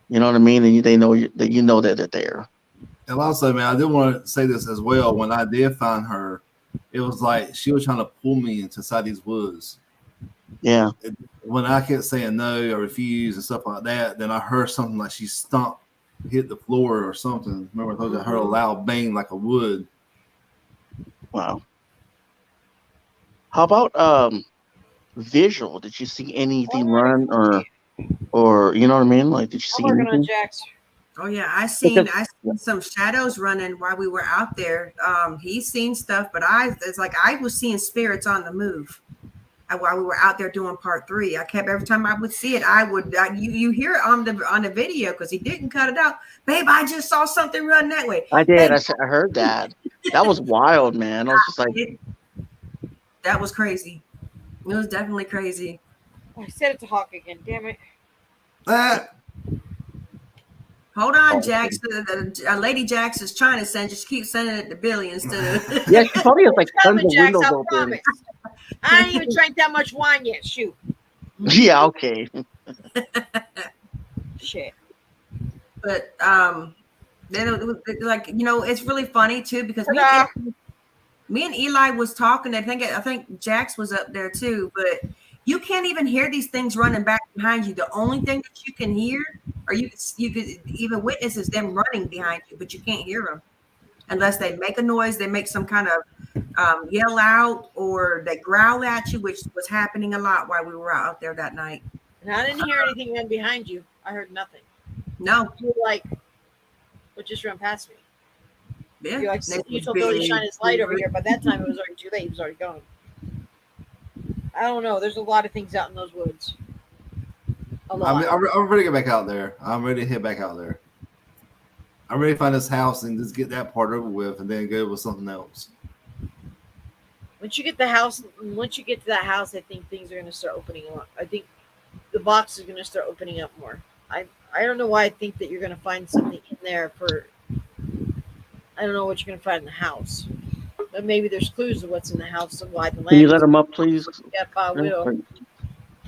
You know what I mean? And they know that that they're there. And also, man, I did want to say this as well. When I did find her, it was like she was trying to pull me into inside these woods. Yeah. When I kept saying no or refuse and stuff like that, then I heard something like she stomped, hit the floor or something. Remember, I told you I heard a loud bang like a wood. Wow. How about visual? Did you see anything run or you know what I mean? Like, did you see I'm working on anything? Jack's. Oh yeah, I seen Because some shadows running while we were out there. He's seen stuff, but it's like I was seeing spirits on the move while we were out there doing part 3. I kept every time I would see it, you hear it on the video because he didn't cut it out. Babe, I just saw something run that way. I did. Babe, I heard that. That was wild, man. I was just like, that was crazy. It was definitely crazy. I said it to Hawk again. Damn it. Hold on, Jax. Lady Jax is trying to send. Just keep sending it to Billy instead of. yeah, she probably has like tons Coming, of Jax, windows I open. promise. I ain't even drank that much wine yet. Shoot. Yeah, okay. Shit. But then it was like, you know, it's really funny too because me and Eli was talking. I think Jax was up there too, but you can't even hear these things running back behind you. The only thing that you can hear, or you could even witness, is them running behind you, but you can't hear them unless they make a noise. They make some kind of yell out, or they growl at you, which was happening a lot while we were out there that night. And I didn't hear anything run behind you. I heard nothing. No, You were like, what just ran past me? yeah, You're like, you told Billy to shine his light over here. By that time, it was already too late. He was already gone. I don't know. There's a lot of things out in those woods. A lot. I'm ready to get back out there. I'm ready to head back out there. I'm ready to find this house and just get that part over with, and then go with something else. Once you get to that house, I think things are going to start opening up. I think the box is going to start opening up more. I don't know why I think that you're going to find something in there for. I don't know what you're going to find in the house, but maybe there's clues of what's in the house and why the land. Can you let them up, please? Yep, I will.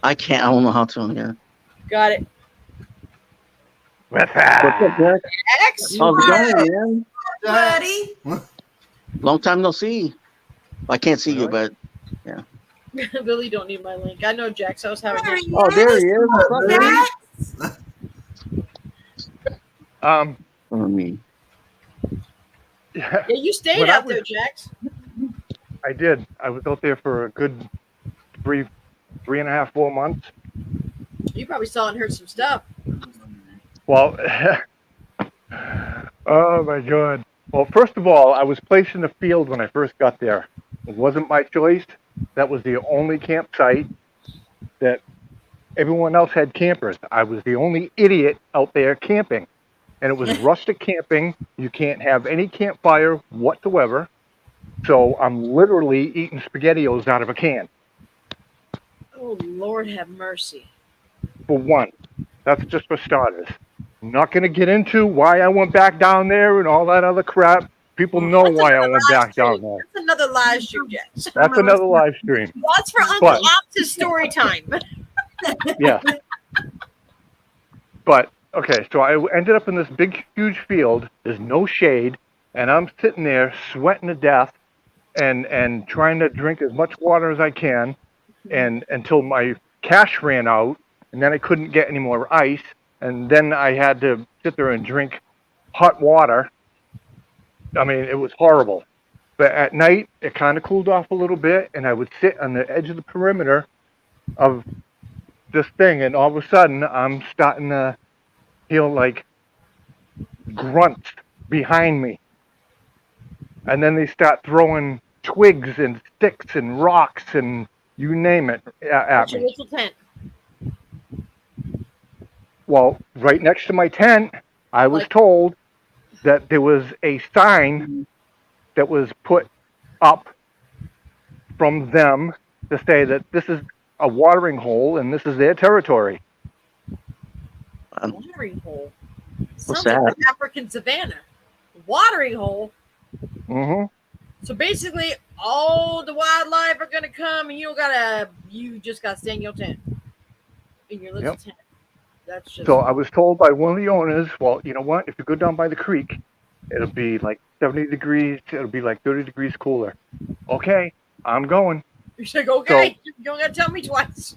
I can't. I don't know how to on here. Got it. What's up, Jack? X. How's it going, man? buddy. Long time no see. I can't see you, but Billy don't need my link. I know Jack's house. There he oh, there he is. What's up, man? Jax. For me. Yeah, you stayed When out there, Jax. I did. I was out there for a good three and a half, 4 months. You probably saw and heard some stuff. Well, oh my God. Well, first of all, I was placed in the field when I first got there. It wasn't my choice. That was the only campsite that everyone else had campers. I was the only idiot out there camping. And it was rustic camping. You can't have any campfire whatsoever. So I'm literally eating SpaghettiOs out of a can. Oh, Lord have mercy. For one. That's just for starters. I'm not going to get into why I went back down there and all that other crap. People know why I went back down there. That's another live stream, Jax. That's another live stream. That's for Uncle Ops' story time. Yeah. But, okay, so I ended up in this big, huge field. There's no shade. And I'm sitting there sweating to death and trying to drink as much water as I can and until my cash ran out. And then I couldn't get any more ice. And then I had to sit there and drink hot water. I mean, it was horrible. But at night, it kind of cooled off a little bit. And I would sit on the edge of the perimeter of this thing. And all of a sudden, I'm starting to feel like grunts behind me. And then they start throwing twigs and sticks and rocks and you name it at What's your me. little tent? Well, right next to my tent, I was told that there was a sign that was put up from them to say that this is a watering hole and this is their territory. Watering hole. What's Sounds like that? an African savannah. Watering hole. Mm-hmm. So basically, all the wildlife are gonna come, and you just gotta stay in your tent, in your little tent. That's just. So I was told by one of the owners, well, you know what? If you go down by the creek, it'll be like 70 degrees. It'll be like 30 degrees cooler. Okay, I'm going. You should go, okay. You don't got to tell me twice.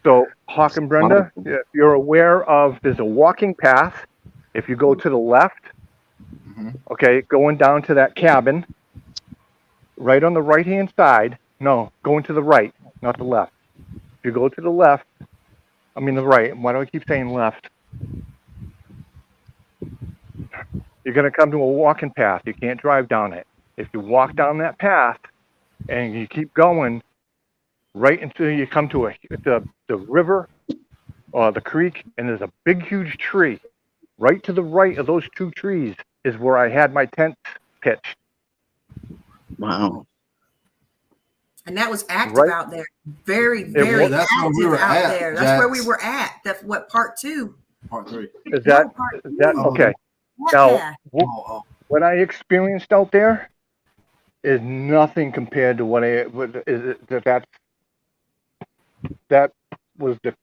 So, Hawk and Brenda, if you're aware of, there's a walking path. If you go to the left, okay, going down to that cabin, right on the right-hand side. No, going to the right, not the left. If you go to the left, I mean the right. Why do I keep saying left? You're going to come to a walking path. You can't drive down it. If you walk down that path and you keep going right until you come to the river or the creek, and there's a big, huge tree. Right to the right of those two trees is where I had my tent pitched. Wow. And that was active Right. out there. Very, very that's where we active were out at, there. That's where we Jax. were at. That's what part 2. Part 3. Is that okay? Now, Yeah. what I experienced out there is nothing compared to what that was the.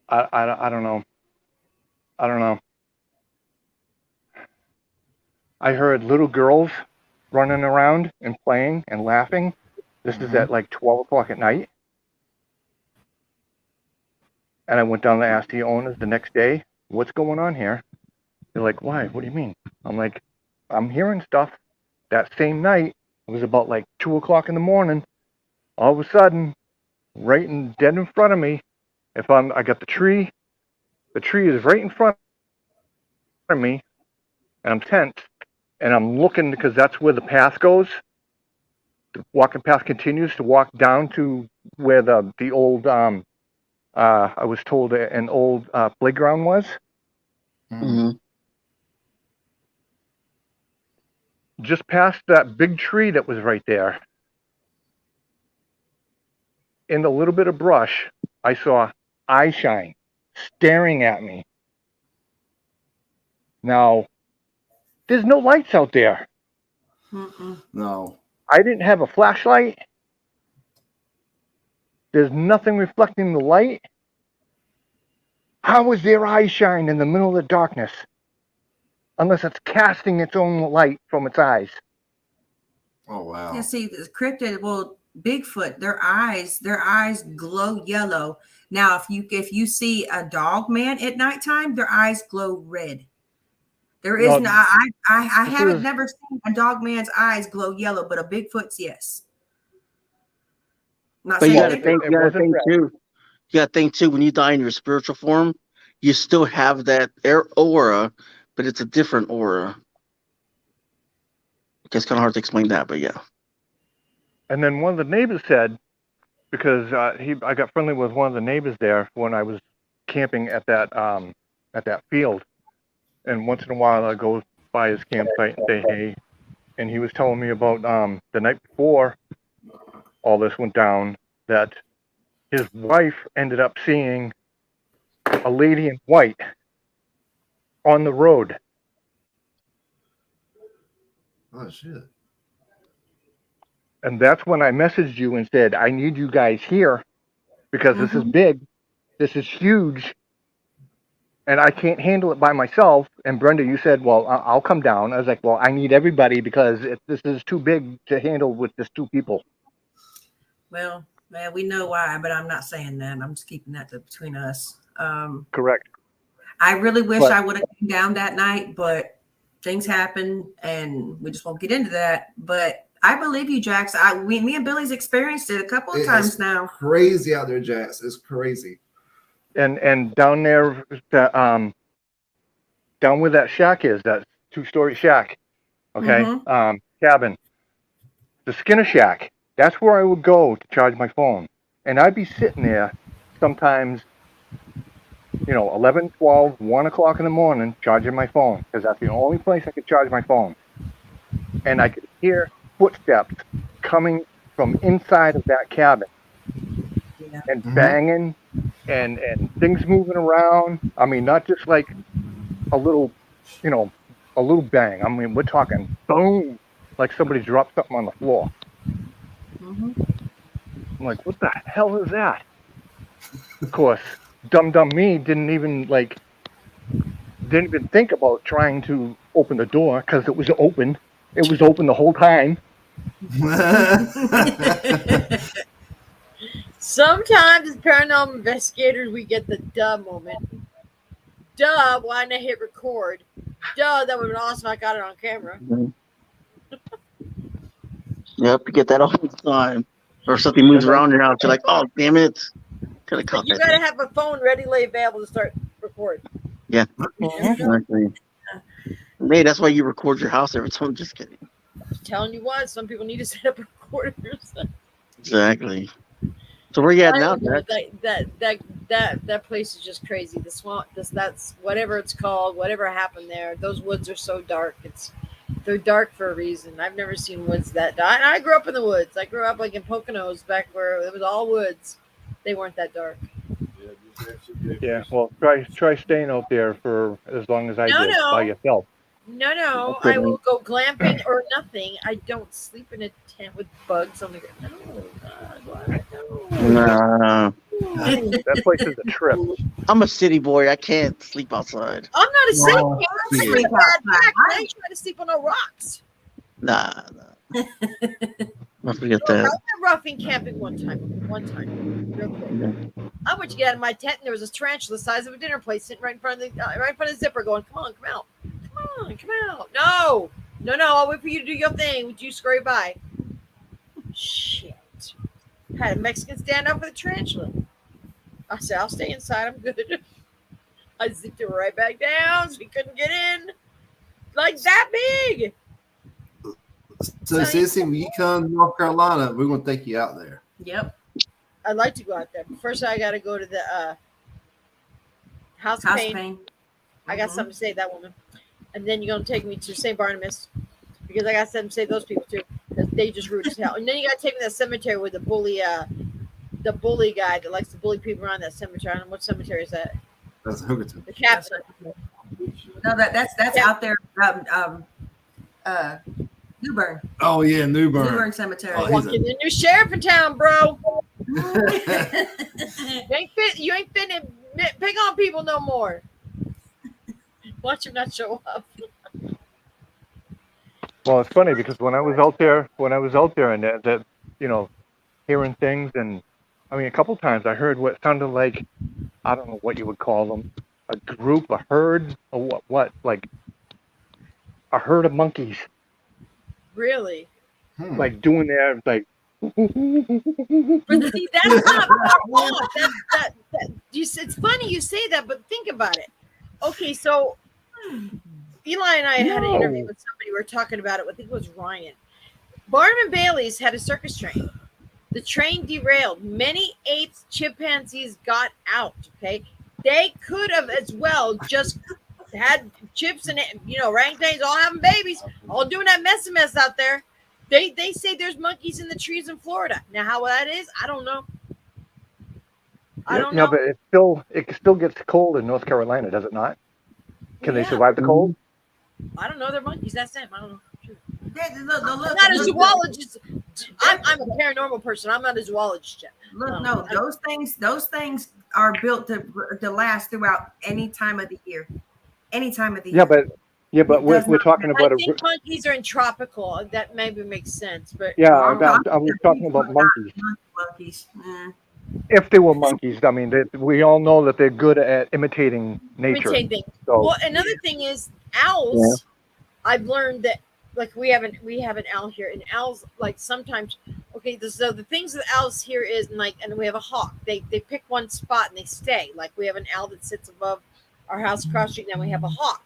I don't know. I don't know. I heard little girls running around and playing and laughing. This is at like 12 o'clock at night. And I went down to ask the owners the next day, what's going on here? They're like, why? What do you mean? I'm like, I'm hearing stuff. That same night, it was about like 2 o'clock in the morning. All of a sudden, dead in front of me, I got the tree. The tree is right in front of me, and I'm tense, and I'm looking because that's where the path goes. The walking path continues to walk down to where the old I was told an old playground was. Mm-hmm. Just past that big tree that was right there, in the little bit of brush, I saw eye shine staring at me. Now, there's no lights out there. No. I didn't have a flashlight. There's nothing reflecting the light. How was their eye shine in the middle of the darkness? Unless it's casting its own light from its eyes. Oh wow. Yeah, see, the cryptid, well, Bigfoot, their eyes glow yellow. Now, if you see a dog man at nighttime, their eyes glow red. There is no, I haven't never seen a dog man's eyes glow yellow, but a Bigfoot's, yes. Not But you saying got to think, too. You got to think too. When you die in your spiritual form, you still have that aura, but it's a different aura. It's kind of hard to explain that, but yeah. And then one of the neighbors said, because I got friendly with one of the neighbors there when I was camping at that field, and once in a while I go by his campsite and say hey, and he was telling me about the night before all this went down that his wife ended up seeing a lady in white on the road. Oh shit. And that's when I messaged you and said, I need you guys here because this is big. This is huge. And I can't handle it by myself. And Brenda, you said, well, I'll come down. I was like, well, I need everybody because this is too big to handle with just 2 people. Well, we know why, but I'm not saying that. I'm just keeping that between us. Correct. I really wish I would have come down that night, but things happen and we just won't get into that. But I believe you, Jax. Me and Billy's experienced it a couple of times now. Crazy out there, Jax. It's crazy. And down there, down where that shack is, that 2-story shack, okay, cabin, the Skinner shack. That's where I would go to charge my phone, and I'd be sitting there sometimes, 11, 12, 1 o'clock in the morning charging my phone because that's the only place I could charge my phone, and I could hear footsteps coming from inside of that cabin and banging and things moving around. I mean, not just like a little bang. I mean, we're talking boom, like somebody dropped something on the floor. I'm like, what the hell is that? Of course, dumb me didn't even didn't even think about trying to open the door because it was open. It was open the whole time. Sometimes as paranormal investigators, we get the duh moment. Duh, why didn't I hit record? Duh, that would have been awesome. I got it on camera. Yep, you get that all the time. Or something moves around your house, you're like, oh, damn it. Could have caught You that. got to have a phone readily available to start recording. Yeah. Exactly. Hey, that's why you record your house every time. Just kidding. I'm telling you what, some people need to set up recorders. Exactly. So where you at now, Jack? Jack? That place is just crazy. The swamp, that's whatever it's called, whatever happened there. Those woods are so dark. They're dark for a reason. I've never seen woods that dark. I grew up in the woods. I grew up like in Poconos, back where it was all woods. They weren't that dark. Yeah, well, try staying out there for as long as I did by yourself. No, I will go glamping or nothing. I don't sleep in a tent with bugs on the ground. Nah. That place is a trip. I'm a city boy. I can't sleep outside. I'm not a city boy. I'm sleep a bad outside. I ain't trying to sleep on no rocks. Nah. I forget I that. went roughing camping one time, real quick. I went to get out of my tent, and there was a tarantula the size of a dinner plate sitting right in front of the zipper, going, "Come on, come out, come out!" No, I'll wait for you to do your thing. Would you scurry by? Shit! Had a Mexican stand up for the tarantula. I said, "I'll stay inside. I'm good." I zipped it right back down, so he couldn't get in. Like that big. So, Sissy, when you come to North Carolina, we're going to take you out there. Yep. I'd like to go out there. But first, I got to go to the House of Pain. I got something to say to that woman. And then you're going to take me to St. Barnabas because I got something to say to those people too. They just rude as hell. And then you got to take me to that cemetery with the bully guy that likes to bully people around that cemetery. I don't know what cemetery is that. That's Hookerton. The captain. No, that's out there. New Bern. Oh yeah, New Bern. New Bern Cemetery. Oh, Walking the new sheriff in town, bro. You ain't fitting to pick on people no more. Watch him not show up. Well, it's funny because when I was out there and that hearing things, and I mean a couple times I heard what sounded like, I don't know what you would call them, a group, a herd, or what like a herd of monkeys. Really? Like doing their like. But see, that's not far off. It's funny you say that, but think about it. Okay, so Eli and I had an interview with somebody. We were talking about it. I think it was Ryan. Barnum and Bailey's had a circus train. The train derailed. Many apes, chimpanzees got out. Okay, they could have as well just had chips and orangutans all having babies, all doing that mess out there. They say there's monkeys in the trees in Florida. Now how that is, I don't know. I don't know. But it still gets cold in North Carolina, does it not? Can they survive the cold? I don't know. They're monkeys. That's them. I don't know. I'm I'm not a zoologist. I'm a paranormal person. I'm not a zoologist yet. Look, no, those things are built to last throughout any time of the year. Any time of the year. Yeah, but we're talking about. I think monkeys are in tropical. That maybe makes sense, but I was talking about monkeys. Monkeys. If they were monkeys, I mean, we all know that they're good at imitating nature. So, well, another thing is owls. Yeah. I've learned that, like, we have an owl here, and owls, like, sometimes. Okay, so the things with owls here is and we have a hawk. They pick one spot and they stay. Like, we have an owl that sits above our house across the street. Now we have a hawk,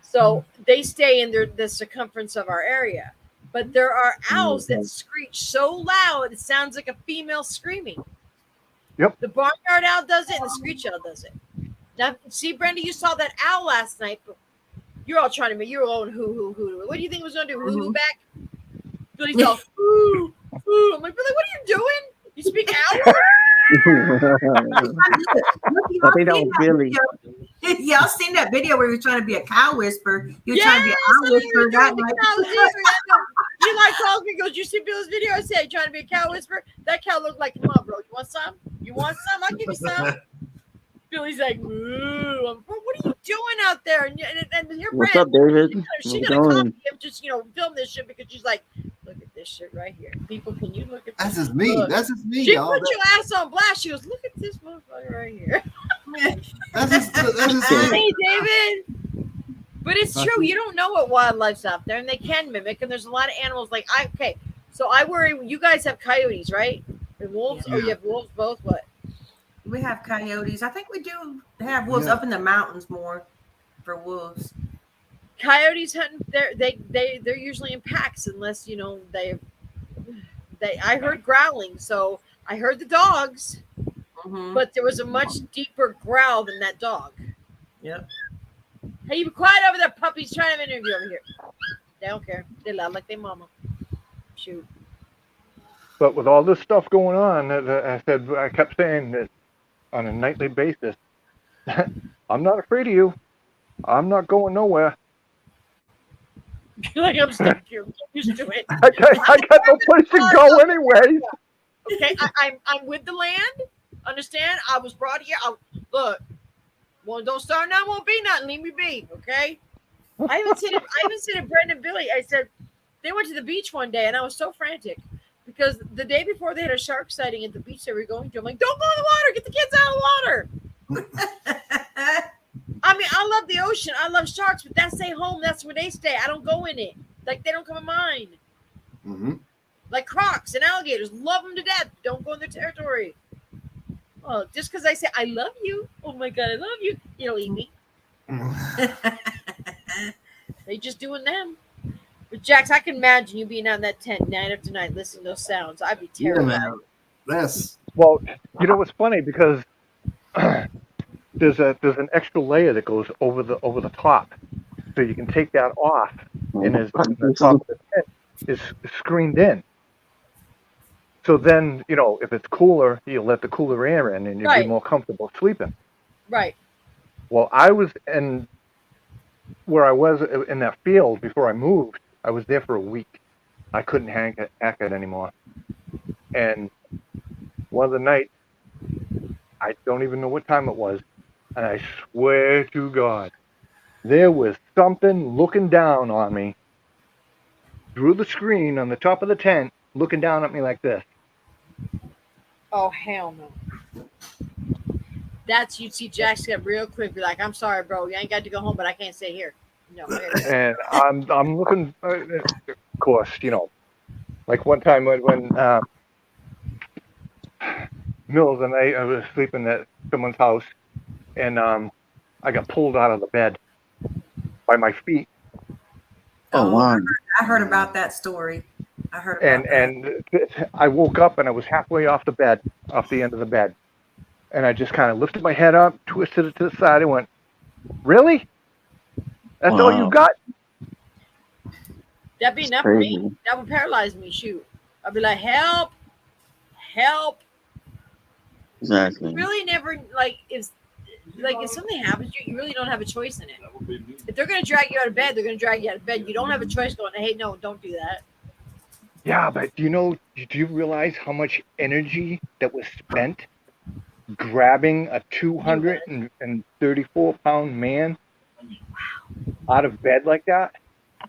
so they stay in the circumference of our area. But there are owls that screech so loud it sounds like a female screaming. Yep. The barnyard owl does it, and the screech owl does it. Now, see, Brenda, you saw that owl last night, but you're all trying to make your own hoo. What do you think it was going to do? Hoo back? Billy's all hoo. I'm like, Billy, what are you doing? You speak owl? I think that was Billy. Y'all seen that video where he was trying to be a cow whisperer? He was trying to be an owl whisperer that night. You like calls me, goes, you see Bill's video? I said, trying to be a cow whisperer? That cow looked like, come on, bro. You want some? I'll give you some. Billy's like, ooh. What are you doing out there? And your What's friend, up, David? she's How's it gonna going? copy him, just film this shit because she's like, look at this shit right here. People, can you look at That's this? just me. Look. That's just me, She y'all. put your ass on blast. She goes, look at this motherfucker right here. That's just me. Hey, David. But it's true. You don't know what wildlife's out there, and they can mimic. And there's a lot of animals. Like so I worry. You guys have coyotes, right? And wolves. Yeah. Oh, you have wolves both. What? We have coyotes. I think we do have wolves up in the mountains more for wolves. Coyotes hunting. They're usually in packs, unless they. I heard growling, so I heard the dogs, but there was a much deeper growl than that dog. Yep. Hey, you be quiet over there, puppies trying to interview over here. They don't care. They loud like their mama. Shoot. But with all this stuff going on, I kept saying that on a nightly basis, I'm not afraid of you. I'm not going nowhere. Like I'm stuck here. I'm used to it. I got no place to go anyway. Okay, I'm with the land. Understand? I was brought here. Look. Well, don't start now. Won't be nothing. Leave me be. Okay. I even said to Brenda and Billy. I said they went to the beach one day, and I was so frantic because the day before they had a shark sighting at the beach they were going to. I'm like, don't go in the water. Get the kids out of the water. I mean, I love the ocean. I love sharks, but that's their home. That's where they stay. I don't go in it. Like, they don't come in mine. Mm-hmm. Like crocs and alligators. Love them to death. Don't go in their territory. Oh, just because I say, I love you. Oh, my God, I love you. You don't eat me. They just doing them. But, Jax, I can imagine you being out in that tent night after night listening to those sounds. I'd be terrified. Yeah, that's Well, it's funny because there's an extra layer that goes over the top, so you can take that off, and the top of the tent is screened in. So then, if it's cooler, you let the cooler air in, and you'll be more comfortable sleeping. Right. Well, I was where I was in that field before I moved. I was there for a week. I couldn't hack it anymore. And one of the nights, I don't even know what time it was, and I swear to God, there was something looking down on me through the screen on the top of the tent, looking down at me like this. Oh, hell no. You'd see Jax get real quick, be like, I'm sorry, bro. You ain't got to go home, but I can't stay here. No. And I'm looking, of course, like one time when Mills and I was sleeping at someone's house, and I got pulled out of the bed by my feet. Oh, wow. I heard about that story. And I woke up and I was halfway off the end of the bed. And I just kind of lifted my head up, twisted it to the side, and went, really? That's all you got? That'd be enough for me. That would paralyze me. Shoot. I'd be like, help. Exactly. You really never, if something happens to you, you really don't have a choice in it. If they're going to drag you out of bed, they're going to drag you out of bed. You don't have a choice going, hey, no, don't do that. Yeah, but do you realize how much energy that was spent grabbing a 234-pound man out of bed like that?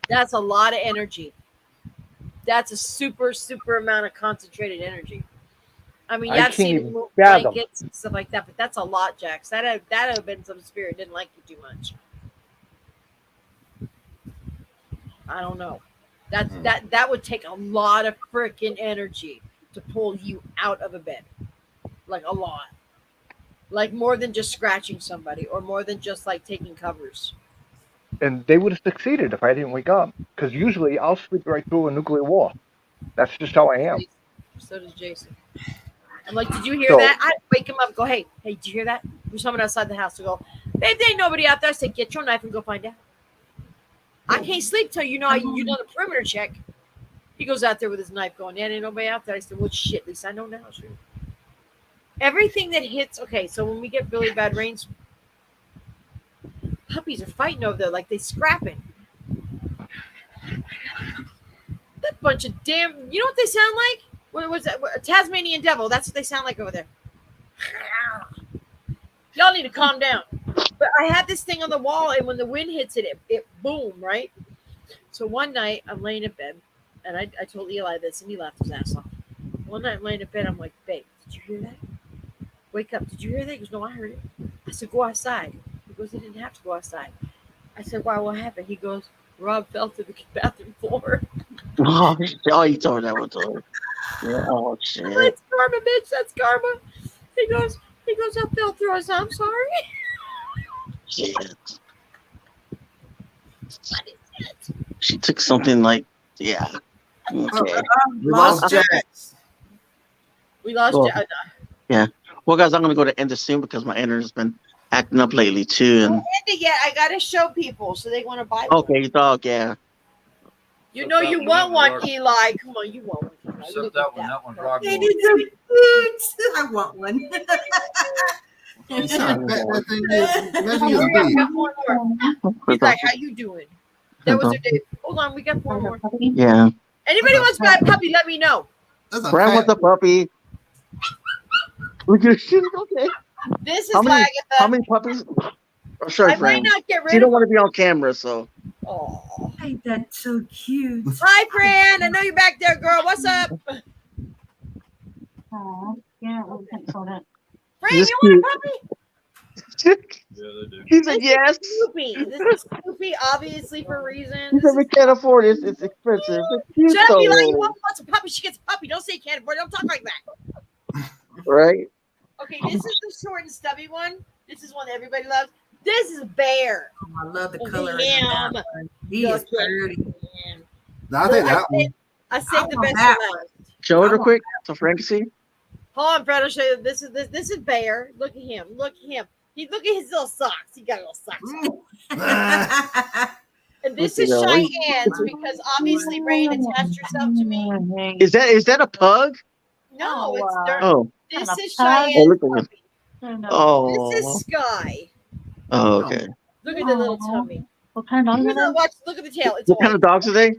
That's a lot of energy. That's a super, super amount of concentrated energy. I mean, I've seen blankets and stuff like that, but that's a lot, Jax. That have been some spirit didn't like you too much. I don't know. That would take a lot of freaking energy to pull you out of a bed. Like a lot. Like more than just scratching somebody or more than just like taking covers. And they would have succeeded if I didn't wake up. Because usually I'll sleep right through a nuclear war. That's just how I am. So does Jason. I'm like, did you hear that? I'd wake him up and go, hey, did you hear that? There's someone outside the house to go, babe, there ain't nobody out there. I said, get your knife and go find out. I can't sleep till you done the perimeter check. He goes out there with his knife going, yeah, ain't nobody out there. I said, well, shit, at least I know now. Sure. Everything that hits, okay, so when we get really bad rains, puppies are fighting over there like they scrapping. That bunch of damn, you know what they sound like? What was that? A Tasmanian devil. That's what they sound like over there. Y'all need to calm down. But I had this thing on the wall, and when the wind hits it, it boom, right? So one night I'm laying in bed, and I told Eli this, and he laughed his ass off. One night I'm laying in bed, I'm like, babe, did you hear that? Wake up, did you hear that? He goes, no, I heard it. I said, go outside. He goes, I didn't have to go outside. I said, why, what happened? He goes, Rob fell to the bathroom floor. Oh, you told me that one time. Yeah, oh shit. That's karma, bitch. That's karma. He goes, I fell through. I said, I'm sorry. Shit. What is it? She took something like, yeah. Okay. We lost Jax. We lost Well, Jack. yeah. Well, guys, I'm gonna go to end it soon because my internet's been acting up lately too. Don't And end it yet. I gotta show people so they want to buy one. okay, dog, yeah. You know you want one, Eli. Come on, you want one. Eli. Except Look that at one. That one's rock They gold. need some boots. I want one. You see how fat that thing is? Imagine We it's big. got one more. He's like, how you doing? That was their day. Hold on, we got one more. Yeah. Anybody wants to buy a puppy, let me know. That's a Brad fat wants a puppy. Look at shit. Okay. This is How many- like How many puppies? Oh, sorry, I might Fran. not get She rid don't of want them. to be on camera, so. Oh. Hey, that's so cute. Hi, Fran. I know you're back there, girl. What's up? Oh, yeah, we can sort it. Fran, This you want a puppy? Yeah, they do. He said yes. Snoopy. This is Snoopy, obviously, for a reason. He This said we is- can't afford it. It's expensive. It's cute, Shut up, Eli. You though. wants a puppy. She gets a puppy. Don't say you can't afford it. Don't talk like that. Right? Okay, this is the short and stubby one. This is one that everybody loves. This is Bear. Oh, I love the Look at color. him. Of that one. He is pretty. Now I think that one. I saved the want best that for last. Show it I real want quick so Frank can see. Hold on, Fred. I'll show you. This is Bear. Look at him. Look at him. Look at his little socks. He got little socks. on. And this is Look at that. Cheyenne's because obviously Rain attached herself to me. Is that a pug? No, it's dirt. Oh. This is Oh, Cheyenne's look at him. puppy. Oh. This is Sky. Oh, okay. Look at the little tummy. What kind of Look dog at, watch, look at the tail. It's What kind of dogs are they?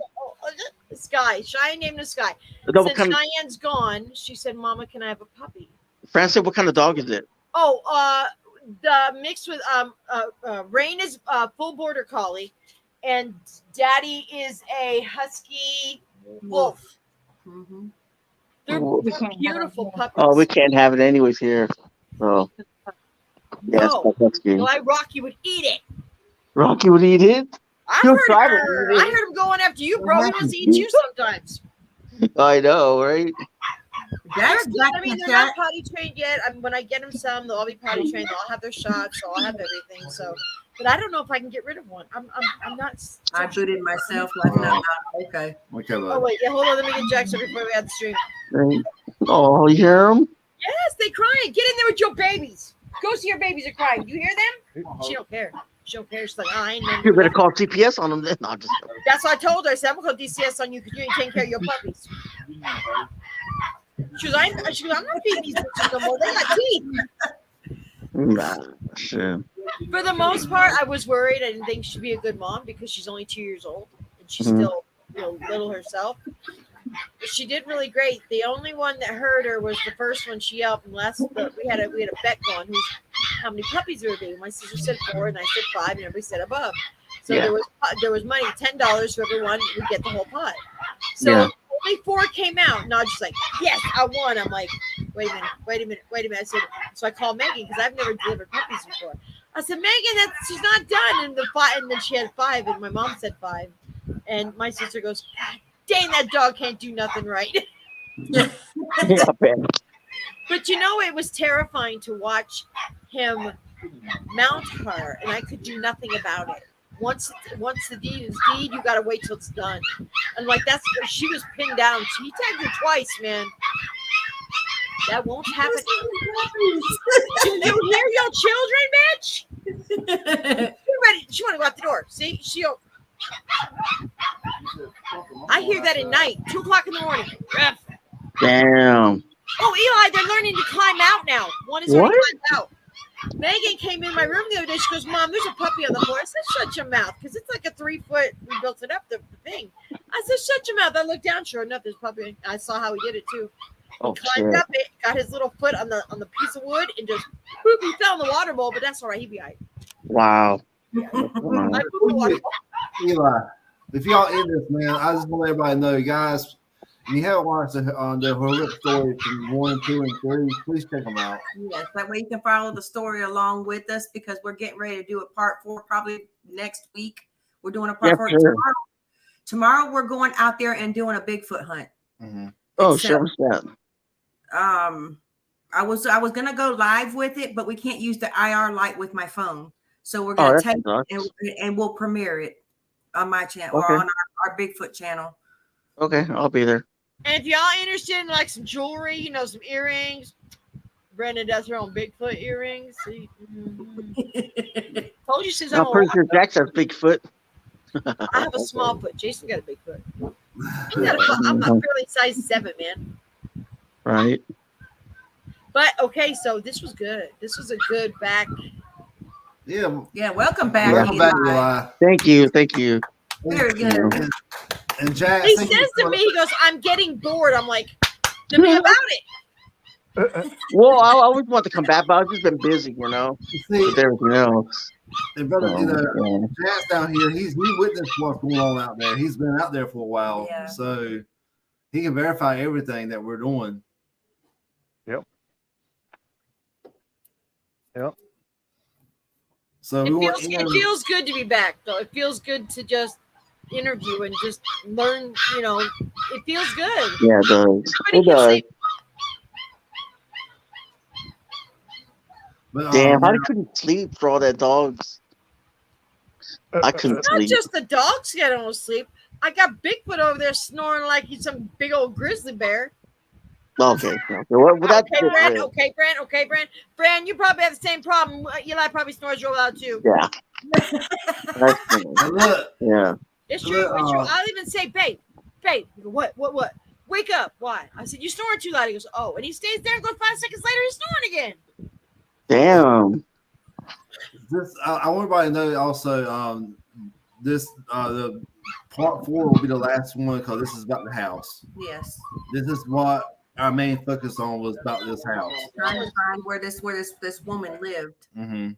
Sky. Cheyenne named the Sky. No, what Since kind of, Cheyenne's gone, she said, "Mama, can I have a puppy?" Fran said, what kind of dog is it? Oh, the mixed with Rain is full border collie, and Daddy is a husky wolf. Mhm. They're Oh, beautiful puppies. Oh, we can't have it anyways here. Oh. Yes, No. that's good. Eli Rocky would eat it. Rocky would eat it? I He'll heard try to her. eat it. I heard him going after you, bro. He wants to eat you sometimes. I know, right? That's I black mean, and they're cat. not potty trained yet. When I get them some, they'll all be potty trained. They'll all have their shots. They'll all have everything. So, but I don't know if I can get rid of one. I'm not. I booted myself laughing out loud. Okay. Okay, Oh look. wait, yeah. Hold on. Let me get Jackson before we have the stream. Right. Oh, you hear him? Yes, they crying. Get in there with your babies. Go see your babies are crying. You hear them? She don't care. She don't care. She's like, I ain't. You better call CPS on them then. No, I'm just That's what I told her. I said, I'm gonna call DCS on you because you ain't taking care of your puppies. She goes, I'm not feeding these bitches no more. They got teeth. nah, shit. For the most part, I was worried. I didn't think she'd be a good mom because she's only 2 years old and she's Mhm. still, little herself. But she did really great. The only one that hurt her was the first one. She yelped, and we had a bet going who's how many puppies there would be. My sister said 4, and I said 5, and everybody said above. So Yeah. there was money, $10 for everyone. We get the whole pot. So Yeah. only 4 came out, and I was just like, yes, I won. I'm like, wait a minute. I said, so I called Megan because I've never delivered puppies before. I said, Megan, she's not done. And then she had 5, and my mom said 5. And my sister goes, God dang, that dog can't do nothing right. Yeah, man. But it was terrifying to watch him mount her, and I could do nothing about it. Once the deed is deed, you gotta wait till it's done. And that's where she was pinned down. He tagged her twice, man. That won't happen. You hear your children, bitch? You're ready. She want to go out the door. See, she'll. I hear that at night, 2:00 in the morning. Ref. Damn. Oh, Eli, they're learning to climb out now. One is already climbed out. Megan came in my room the other day. She goes, Mom, there's a puppy on the floor. I said, shut your mouth, because it's like a 3-foot. We built it up, the thing. I said, shut your mouth. I looked down. Sure enough, there's a puppy. I saw how he did it too. Oh, Climbed shit. up it, got his little foot on the piece of wood, and just boop, he fell in the water bowl. But that's all right. He'd be all right. Wow. Real I put the water. quick, Eli, if y'all in this, man, I just want everybody to know, guys. If you haven't watched the horrific story from 1, 2, and 3, please check them out. Yes, that way you can follow the story along with us because we're getting ready to do a part 4 probably next week. We're doing a part Yeah, 4 sure. tomorrow. Tomorrow we're going out there and doing a Bigfoot hunt. Mm-hmm. Oh, itself. sure. Yeah. I was gonna go live with it, but we can't use the IR light with my phone. So we're Oh, gonna that take sucks. it and we'll premiere it on my channel Okay. or on our Bigfoot channel. Okay, I'll be there. And if y'all interested in like some jewelry, you know, some earrings, Brenda does her own Bigfoot earrings. See? Told you since I'm I'm pretty sure Jack's has Bigfoot. I have a small foot. Jason got a big foot. I'm a fairly size 7, man. Right. But okay, so this was good. This was a good back. Yeah. Yeah, welcome back. Welcome back, Eli. Eli. Thank you. Thank you. Very good. And Jack, He thank says you to me, he goes, "I'm getting bored." I'm like, "Tell me about it." Well, I always want to come back, but I've just been busy, you know, See, with everything else. and brother, So, you know, yeah. Jack's down here. He witnessed what's going on out there. He's been out there for a while, Yeah. so he can verify everything that we're doing. Yep. Yep. So we want It feels good to be back, though. It feels good to just interview and just learn. You know, it feels good. Yeah, it does. Everybody It can does. say, but, Damn, I couldn't sleep for all that dogs. I couldn't not sleep. just the dogs get no sleep. I got Bigfoot over there snoring like he's some big old grizzly bear. Okay. Well, that's Okay, Brand. different. Okay, Brand. Okay, Brand. Brand, you probably have the same problem. Eli probably snores real loud too. Yeah. That's true. and look, Yeah. It's true. It's true. I'll even say, babe. He goes, what? Wake up. Why? I said, you snoring too loud. He goes, oh. And he stays there and goes 5 seconds later, he's snoring again. Damn. this I want everybody to know also. This the part 4 will be the last one because this is about the house. Yes. This is what our main focus on was about this house. Trying to find where this woman lived. Mm-hmm.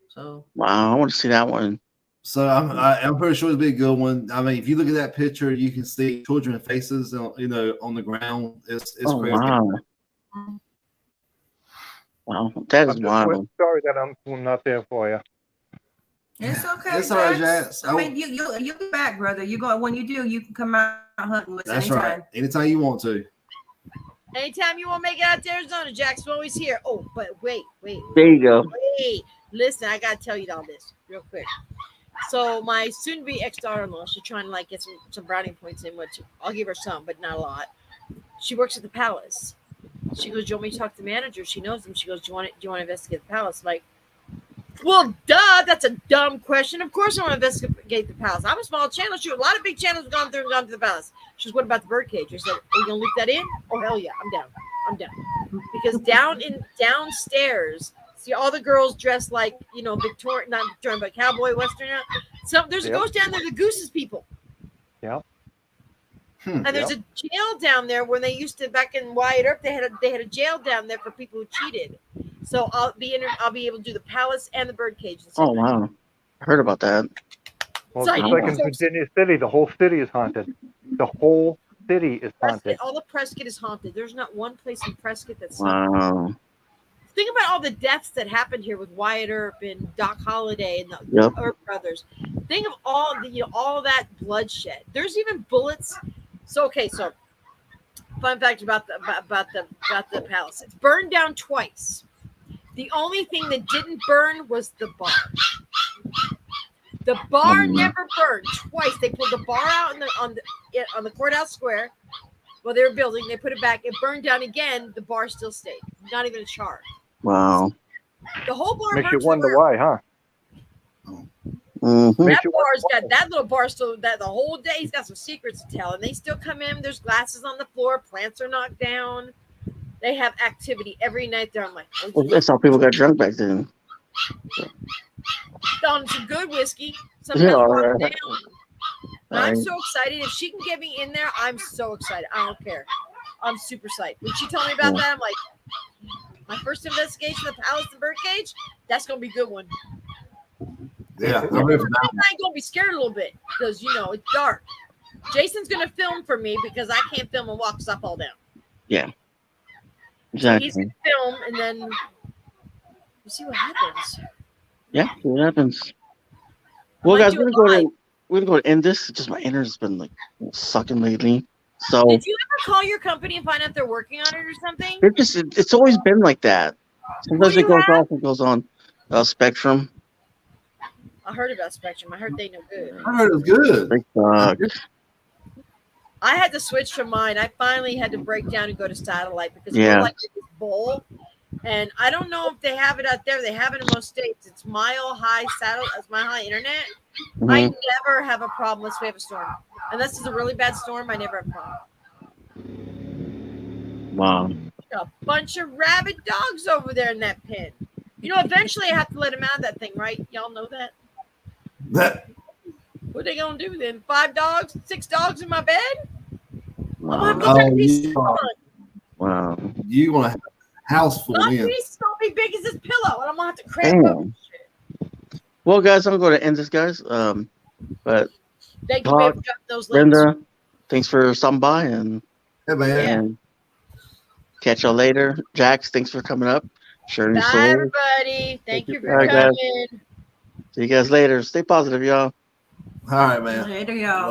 So Wow, I want to see that one. So I'm pretty sure it'll be a good one. I mean, if you look at that picture, you can see children's faces, you know, on the ground. It's Oh, crazy. wow. Wow, that is I'm just wild. sorry that I'm not there for you. it's okay. It's all right, Jax. Jax. I mean, you'll be back, brother. You go when you do, you can come out hunting with us That's anytime. right. Anytime you want to. Anytime you want to make it out to Arizona, Jack's always here. Oh, but wait. There you go. Listen, I got to tell you all this real quick. So my soon-to-be ex-daughter-in-law, she's trying to like get some brownie points in, which I'll give her some, but not a lot. She works at the Palace. She goes, "Do you want me to talk to the manager?" She knows him. She goes, "Do you want to investigate the Palace?" I'm like, well, duh, that's a dumb question. Of course I want to investigate the Palace. I'm a small channel. Shoot, a lot of big channels have gone through and gone to the Palace. She goes, "What about the birdcage?" I said, "Are you gonna loop that in?" Oh, hell yeah, I'm down. Because downstairs, see all the girls dressed like, you know, Victorian, not Victorian, but cowboy western. So there's a ghost down there, the Goose's people. Yeah. And there's a jail down there where they used to, back in Wyatt Earp, they had a jail down there for people who cheated. So I'll be able to do the Palace and the birdcage. Oh, wow. I heard about that. Well, So just I- like in Virginia City, the whole city is haunted. The whole city is haunted. Prescott, all the Prescott is haunted. There's not one place in Prescott that's Wow. Think about all the deaths that happened here with Wyatt Earp and Doc Holliday and the Earp brothers. Think of all all that bloodshed. There's even bullets. So fun fact about the Palace. It's burned down twice. The only thing that didn't burn was the bar. The bar never burned. Twice they pulled the bar out on the courthouse square while they were building. They put it back. It burned down again. The bar still stayed. Not even a char. Wow. The whole bar Makes you burns wonder to the why, huh? Mm-hmm. That bar's got that little bar still that the whole day he's got some secrets to tell, and they still come in. There's glasses on the floor, plants are knocked down. They have activity every night there. I'm like, oh, That's how people got drunk back then. on some good whiskey. Sometimes watered down. And I'm Right. so excited. If she can get me in there, I'm so excited. I don't care. I'm super psyched. When she told me about that, I'm like, My first investigation of the palace and birdcage, that's gonna be a good one. Yeah, I'm ready for that. I'm gonna be scared a little bit because it's dark. Jason's gonna film for me because I can't film and walk stuff all down. Yeah. So he's Exactly. gonna film and then we'll see what happens. Yeah, see what happens. Well, Might guys, do it live. we're gonna end this. Just my internet's been like sucking lately. So Did you ever call your company and find out they're working on it or something? it's always been like that. Sometimes Who it you goes have? off and goes on. Spectrum. I heard about Spectrum. I heard they know good. I heard it was good. They suck. I had to switch from mine. I finally had to break down and go to satellite because Yeah. we're like this bowl. And I don't know if they have it out there. They have it in most states. It's mile high satellite. It's mile high internet. I Mhm. never have a problem unless we have a storm. Unless it's a really bad storm, I never have a problem. Wow. A bunch of rabid dogs over there in that pen. Eventually I have to let them out of that thing, right? Y'all know that. That What are they gonna do then? 5 dogs, 6 dogs in my bed? I'm gonna have to Wow. go turn a piece you of want Wow. you want to have a house full My in. piece is gonna be big as this pillow, and I'm gonna have to cram up. Damn. Well, guys, I'm going to end this, guys. But Thank you, Doc, babe, for dropping those links. Brenda, thanks for stopping by and Hey man. Yeah. and catch y'all later. Jax, thanks for coming up, sharing your Bye, story. everybody. Thank you for All right, guys. coming. See you guys later. Stay positive, y'all. All right, man. Later, y'all.